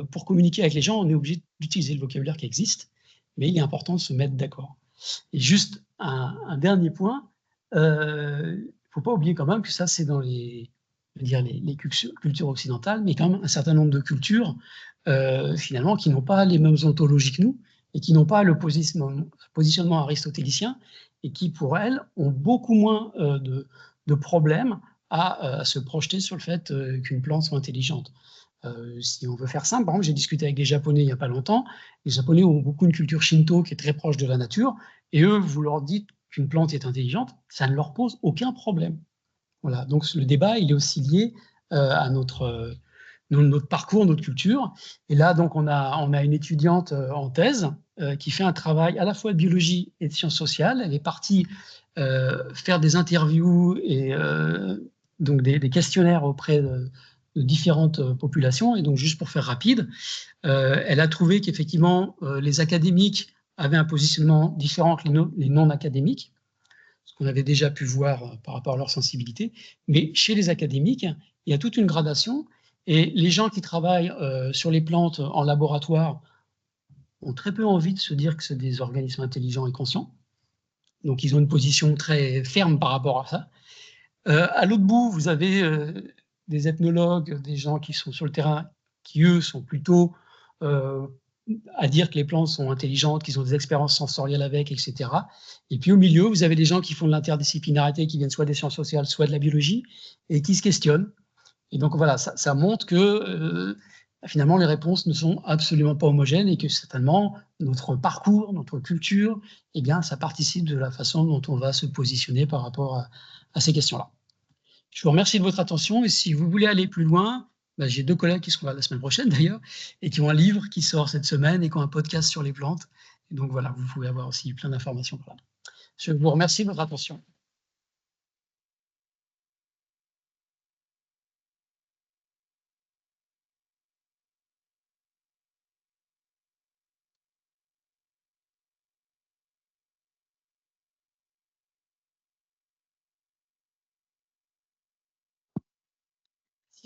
pour communiquer avec les gens, on est obligé d'utiliser le vocabulaire qui existe, mais il est important de se mettre d'accord. Et juste un dernier point, il ne faut pas oublier quand même que ça, c'est dans les cultures occidentales, mais quand même un certain nombre de cultures, finalement, qui n'ont pas les mêmes ontologies que nous, et qui n'ont pas le positionnement aristotélicien, et qui, pour elles, ont beaucoup moins de problèmes à se projeter sur le fait qu'une plante soit intelligente. Si on veut faire simple, par exemple, j'ai discuté avec des Japonais il n'y a pas longtemps. Les Japonais ont beaucoup une culture shinto qui est très proche de la nature, et eux, vous leur dites qu'une plante est intelligente, ça ne leur pose aucun problème. Voilà, donc le débat, il est aussi lié à notre parcours, notre culture. Et là, donc, on a une étudiante en thèse qui fait un travail à la fois de biologie et de sciences sociales. Elle est partie faire des interviews et donc des questionnaires auprès différentes populations. Et donc, juste pour faire rapide, elle a trouvé qu'effectivement, les académiques avaient un positionnement différent que les non-académiques, ce qu'on avait déjà pu voir par rapport à leur sensibilité. Mais chez les académiques, il y a toute une gradation. Et les gens qui travaillent sur les plantes en laboratoire ont très peu envie de se dire que c'est des organismes intelligents et conscients. Donc, ils ont une position très ferme par rapport à ça. À l'autre bout, vous avez des ethnologues, des gens qui sont sur le terrain, qui, eux, sont plutôt à dire que les plantes sont intelligentes, qu'ils ont des expériences sensorielles avec, etc. Et puis, au milieu, vous avez des gens qui font de l'interdisciplinarité, qui viennent soit des sciences sociales, soit de la biologie, et qui se questionnent. Et donc, voilà, ça montre que finalement, les réponses ne sont absolument pas homogènes et que certainement, notre parcours, notre culture, eh bien, ça participe de la façon dont on va se positionner par rapport à ces questions-là. Je vous remercie de votre attention et si vous voulez aller plus loin, j'ai 2 collègues qui seront là la semaine prochaine d'ailleurs et qui ont un livre qui sort cette semaine et qui ont un podcast sur les plantes. Et donc voilà, vous pouvez avoir aussi plein d'informations par là. Je vous remercie de votre attention.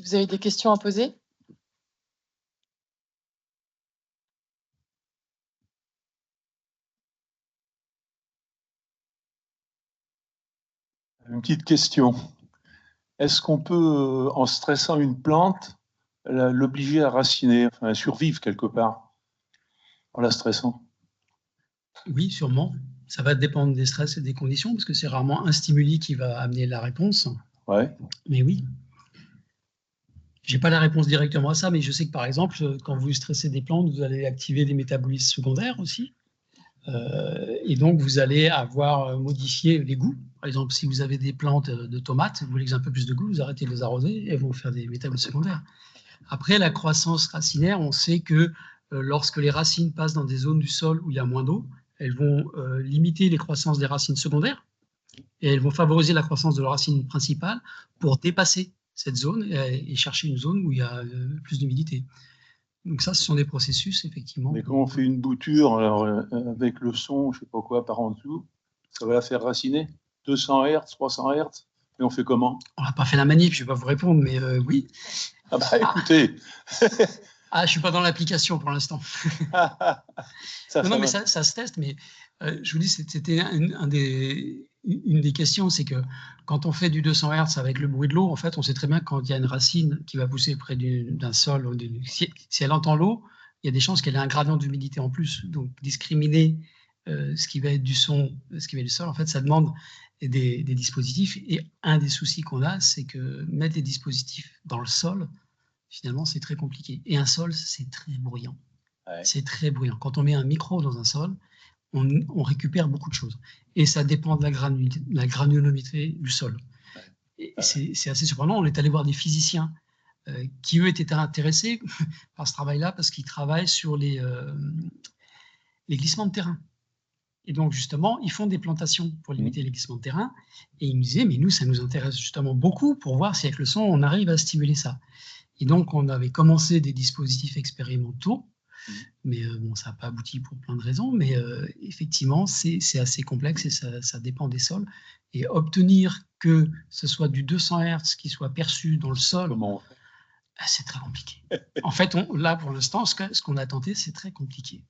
Si vous avez des questions à poser. Une petite question. Est-ce qu'on peut, en stressant une plante, l'obliger à raciner, enfin à survivre quelque part, en la stressant? Oui, sûrement. Ça va dépendre des stress et des conditions, parce que c'est rarement un stimuli qui va amener la réponse. Ouais. Mais oui. Je n'ai pas la réponse directement à ça, mais je sais que par exemple, quand vous stressez des plantes, vous allez activer des métabolismes secondaires aussi. Et donc, vous allez avoir modifié les goûts. Par exemple, si vous avez des plantes de tomates, vous voulez que j'ai un peu plus de goût, vous arrêtez de les arroser et elles vont faire des métabolismes secondaires. Après, la croissance racinaire, on sait que lorsque les racines passent dans des zones du sol où il y a moins d'eau, elles vont limiter les croissances des racines secondaires et elles vont favoriser la croissance de la racine principale pour dépasser cette zone et chercher une zone où il y a plus d'humidité. Donc ça, ce sont des processus, effectivement. Mais quand on fait une bouture alors, avec le son, je ne sais pas quoi, par en dessous, ça va la faire raciner 200 Hz, 300 Hz, et on fait comment? On n'a pas fait la manip, je ne vais pas vous répondre, mais oui. Ah bah écoutez. Je ne suis pas dans l'application pour l'instant. Non, mais ça se teste, mais je vous dis, c'était une des questions, c'est que quand on fait du 200 Hz avec le bruit de l'eau, en fait, on sait très bien que quand il y a une racine qui va pousser près d'un sol, si elle entend l'eau, il y a des chances qu'elle ait un gradient d'humidité en plus. Donc, discriminer ce qui va être du son, ce qui va être du sol, en fait, ça demande des dispositifs. Et un des soucis qu'on a, c'est que mettre des dispositifs dans le sol, finalement, c'est très compliqué. Et un sol, c'est très bruyant. Ouais. C'est très bruyant. Quand on met un micro dans un sol, on récupère beaucoup de choses. Et ça dépend de la granulométrie du sol. Ouais. C'est assez surprenant. On est allé voir des physiciens qui, eux, étaient intéressés par ce travail-là parce qu'ils travaillent sur les glissements de terrain. Et donc, justement, ils font des plantations pour limiter les glissements de terrain. Et ils me disaient, mais nous, ça nous intéresse justement beaucoup pour voir si avec le son, on arrive à stimuler ça. Et donc, on avait commencé des dispositifs expérimentaux, mais bon, ça n'a pas abouti pour plein de raisons. Mais effectivement, c'est assez complexe et ça dépend des sols. Et obtenir que ce soit du 200 Hz qui soit perçu dans le sol, c'est très compliqué. En fait, là, pour l'instant, ce qu'on a tenté, c'est très compliqué.